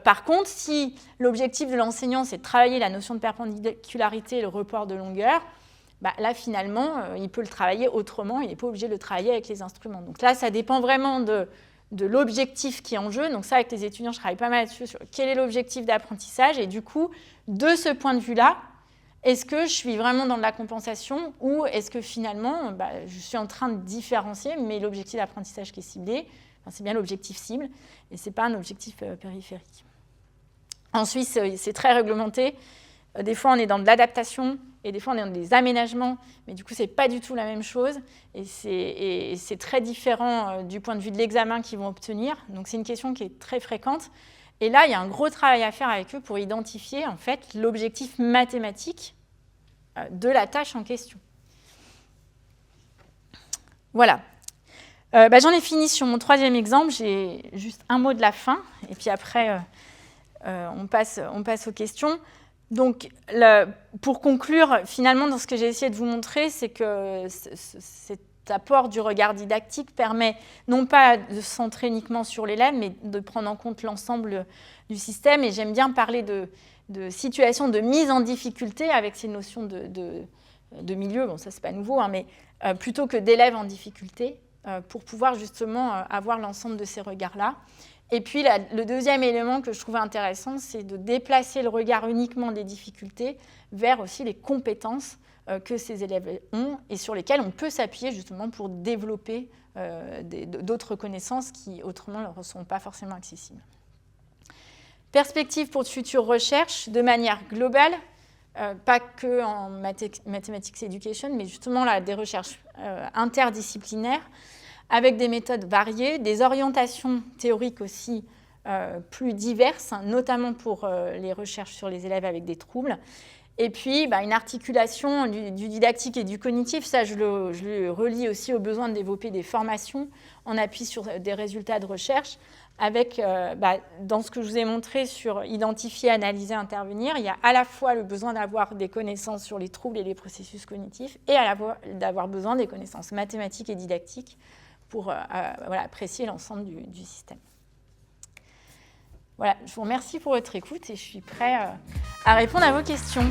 S2: Par contre, si l'objectif de l'enseignant, c'est de travailler la notion de perpendicularité et le report de longueur, bah là, finalement, il peut le travailler autrement, il n'est pas obligé de le travailler avec les instruments. Donc là, ça dépend vraiment de l'objectif qui est en jeu. Donc ça, avec les étudiants, je travaille pas mal là-dessus, sur quel est l'objectif d'apprentissage. Et du coup, de ce point de vue-là, est-ce que je suis vraiment dans de la compensation ou est-ce que finalement, je suis en train de différencier, mais l'objectif d'apprentissage qui est ciblé, c'est bien l'objectif cible et ce n'est pas un objectif périphérique. En Suisse, c'est très réglementé. Des fois, on est dans de l'adaptation et des fois, on est dans des aménagements, mais du coup, ce n'est pas du tout la même chose et c'est très différent du point de vue de l'examen qu'ils vont obtenir. Donc, c'est une question qui est très fréquente. Et là, il y a un gros travail à faire avec eux pour identifier en fait, l'objectif mathématique de la tâche en question. Voilà. J'en ai fini sur mon troisième exemple. J'ai juste un mot de la fin, et puis après, on passe aux questions. Donc, pour conclure, finalement, dans ce que j'ai essayé de vous montrer, c'est que cet apport du regard didactique permet non pas de se centrer uniquement sur l'élève, mais de prendre en compte l'ensemble du système. Et j'aime bien parler de situations de mise en difficulté avec ces notions de milieu. Bon, ça, c'est pas nouveau, hein, mais plutôt que d'élèves en difficulté, pour pouvoir justement avoir l'ensemble de ces regards-là. Et puis, le deuxième élément que je trouvais intéressant, c'est de déplacer le regard uniquement des difficultés vers aussi les compétences que ces élèves ont et sur lesquelles on peut s'appuyer justement pour développer d'autres connaissances qui, autrement, ne leur sont pas forcément accessibles. Perspective pour de futures recherches, de manière globale, pas que en Mathematics Education, mais justement là, des recherches interdisciplinaires, avec des méthodes variées, des orientations théoriques aussi plus diverses, notamment pour les recherches sur les élèves avec des troubles. Et puis, une articulation du didactique et du cognitif, ça je le relie aussi au besoin de développer des formations en appui sur des résultats de recherche, avec, dans ce que je vous ai montré sur identifier, analyser, intervenir, il y a à la fois le besoin d'avoir des connaissances sur les troubles et les processus cognitifs, et à la fois d'avoir besoin des connaissances mathématiques et didactiques pour apprécier l'ensemble du système. Voilà, je vous remercie pour votre écoute et je suis prête à répondre à vos questions.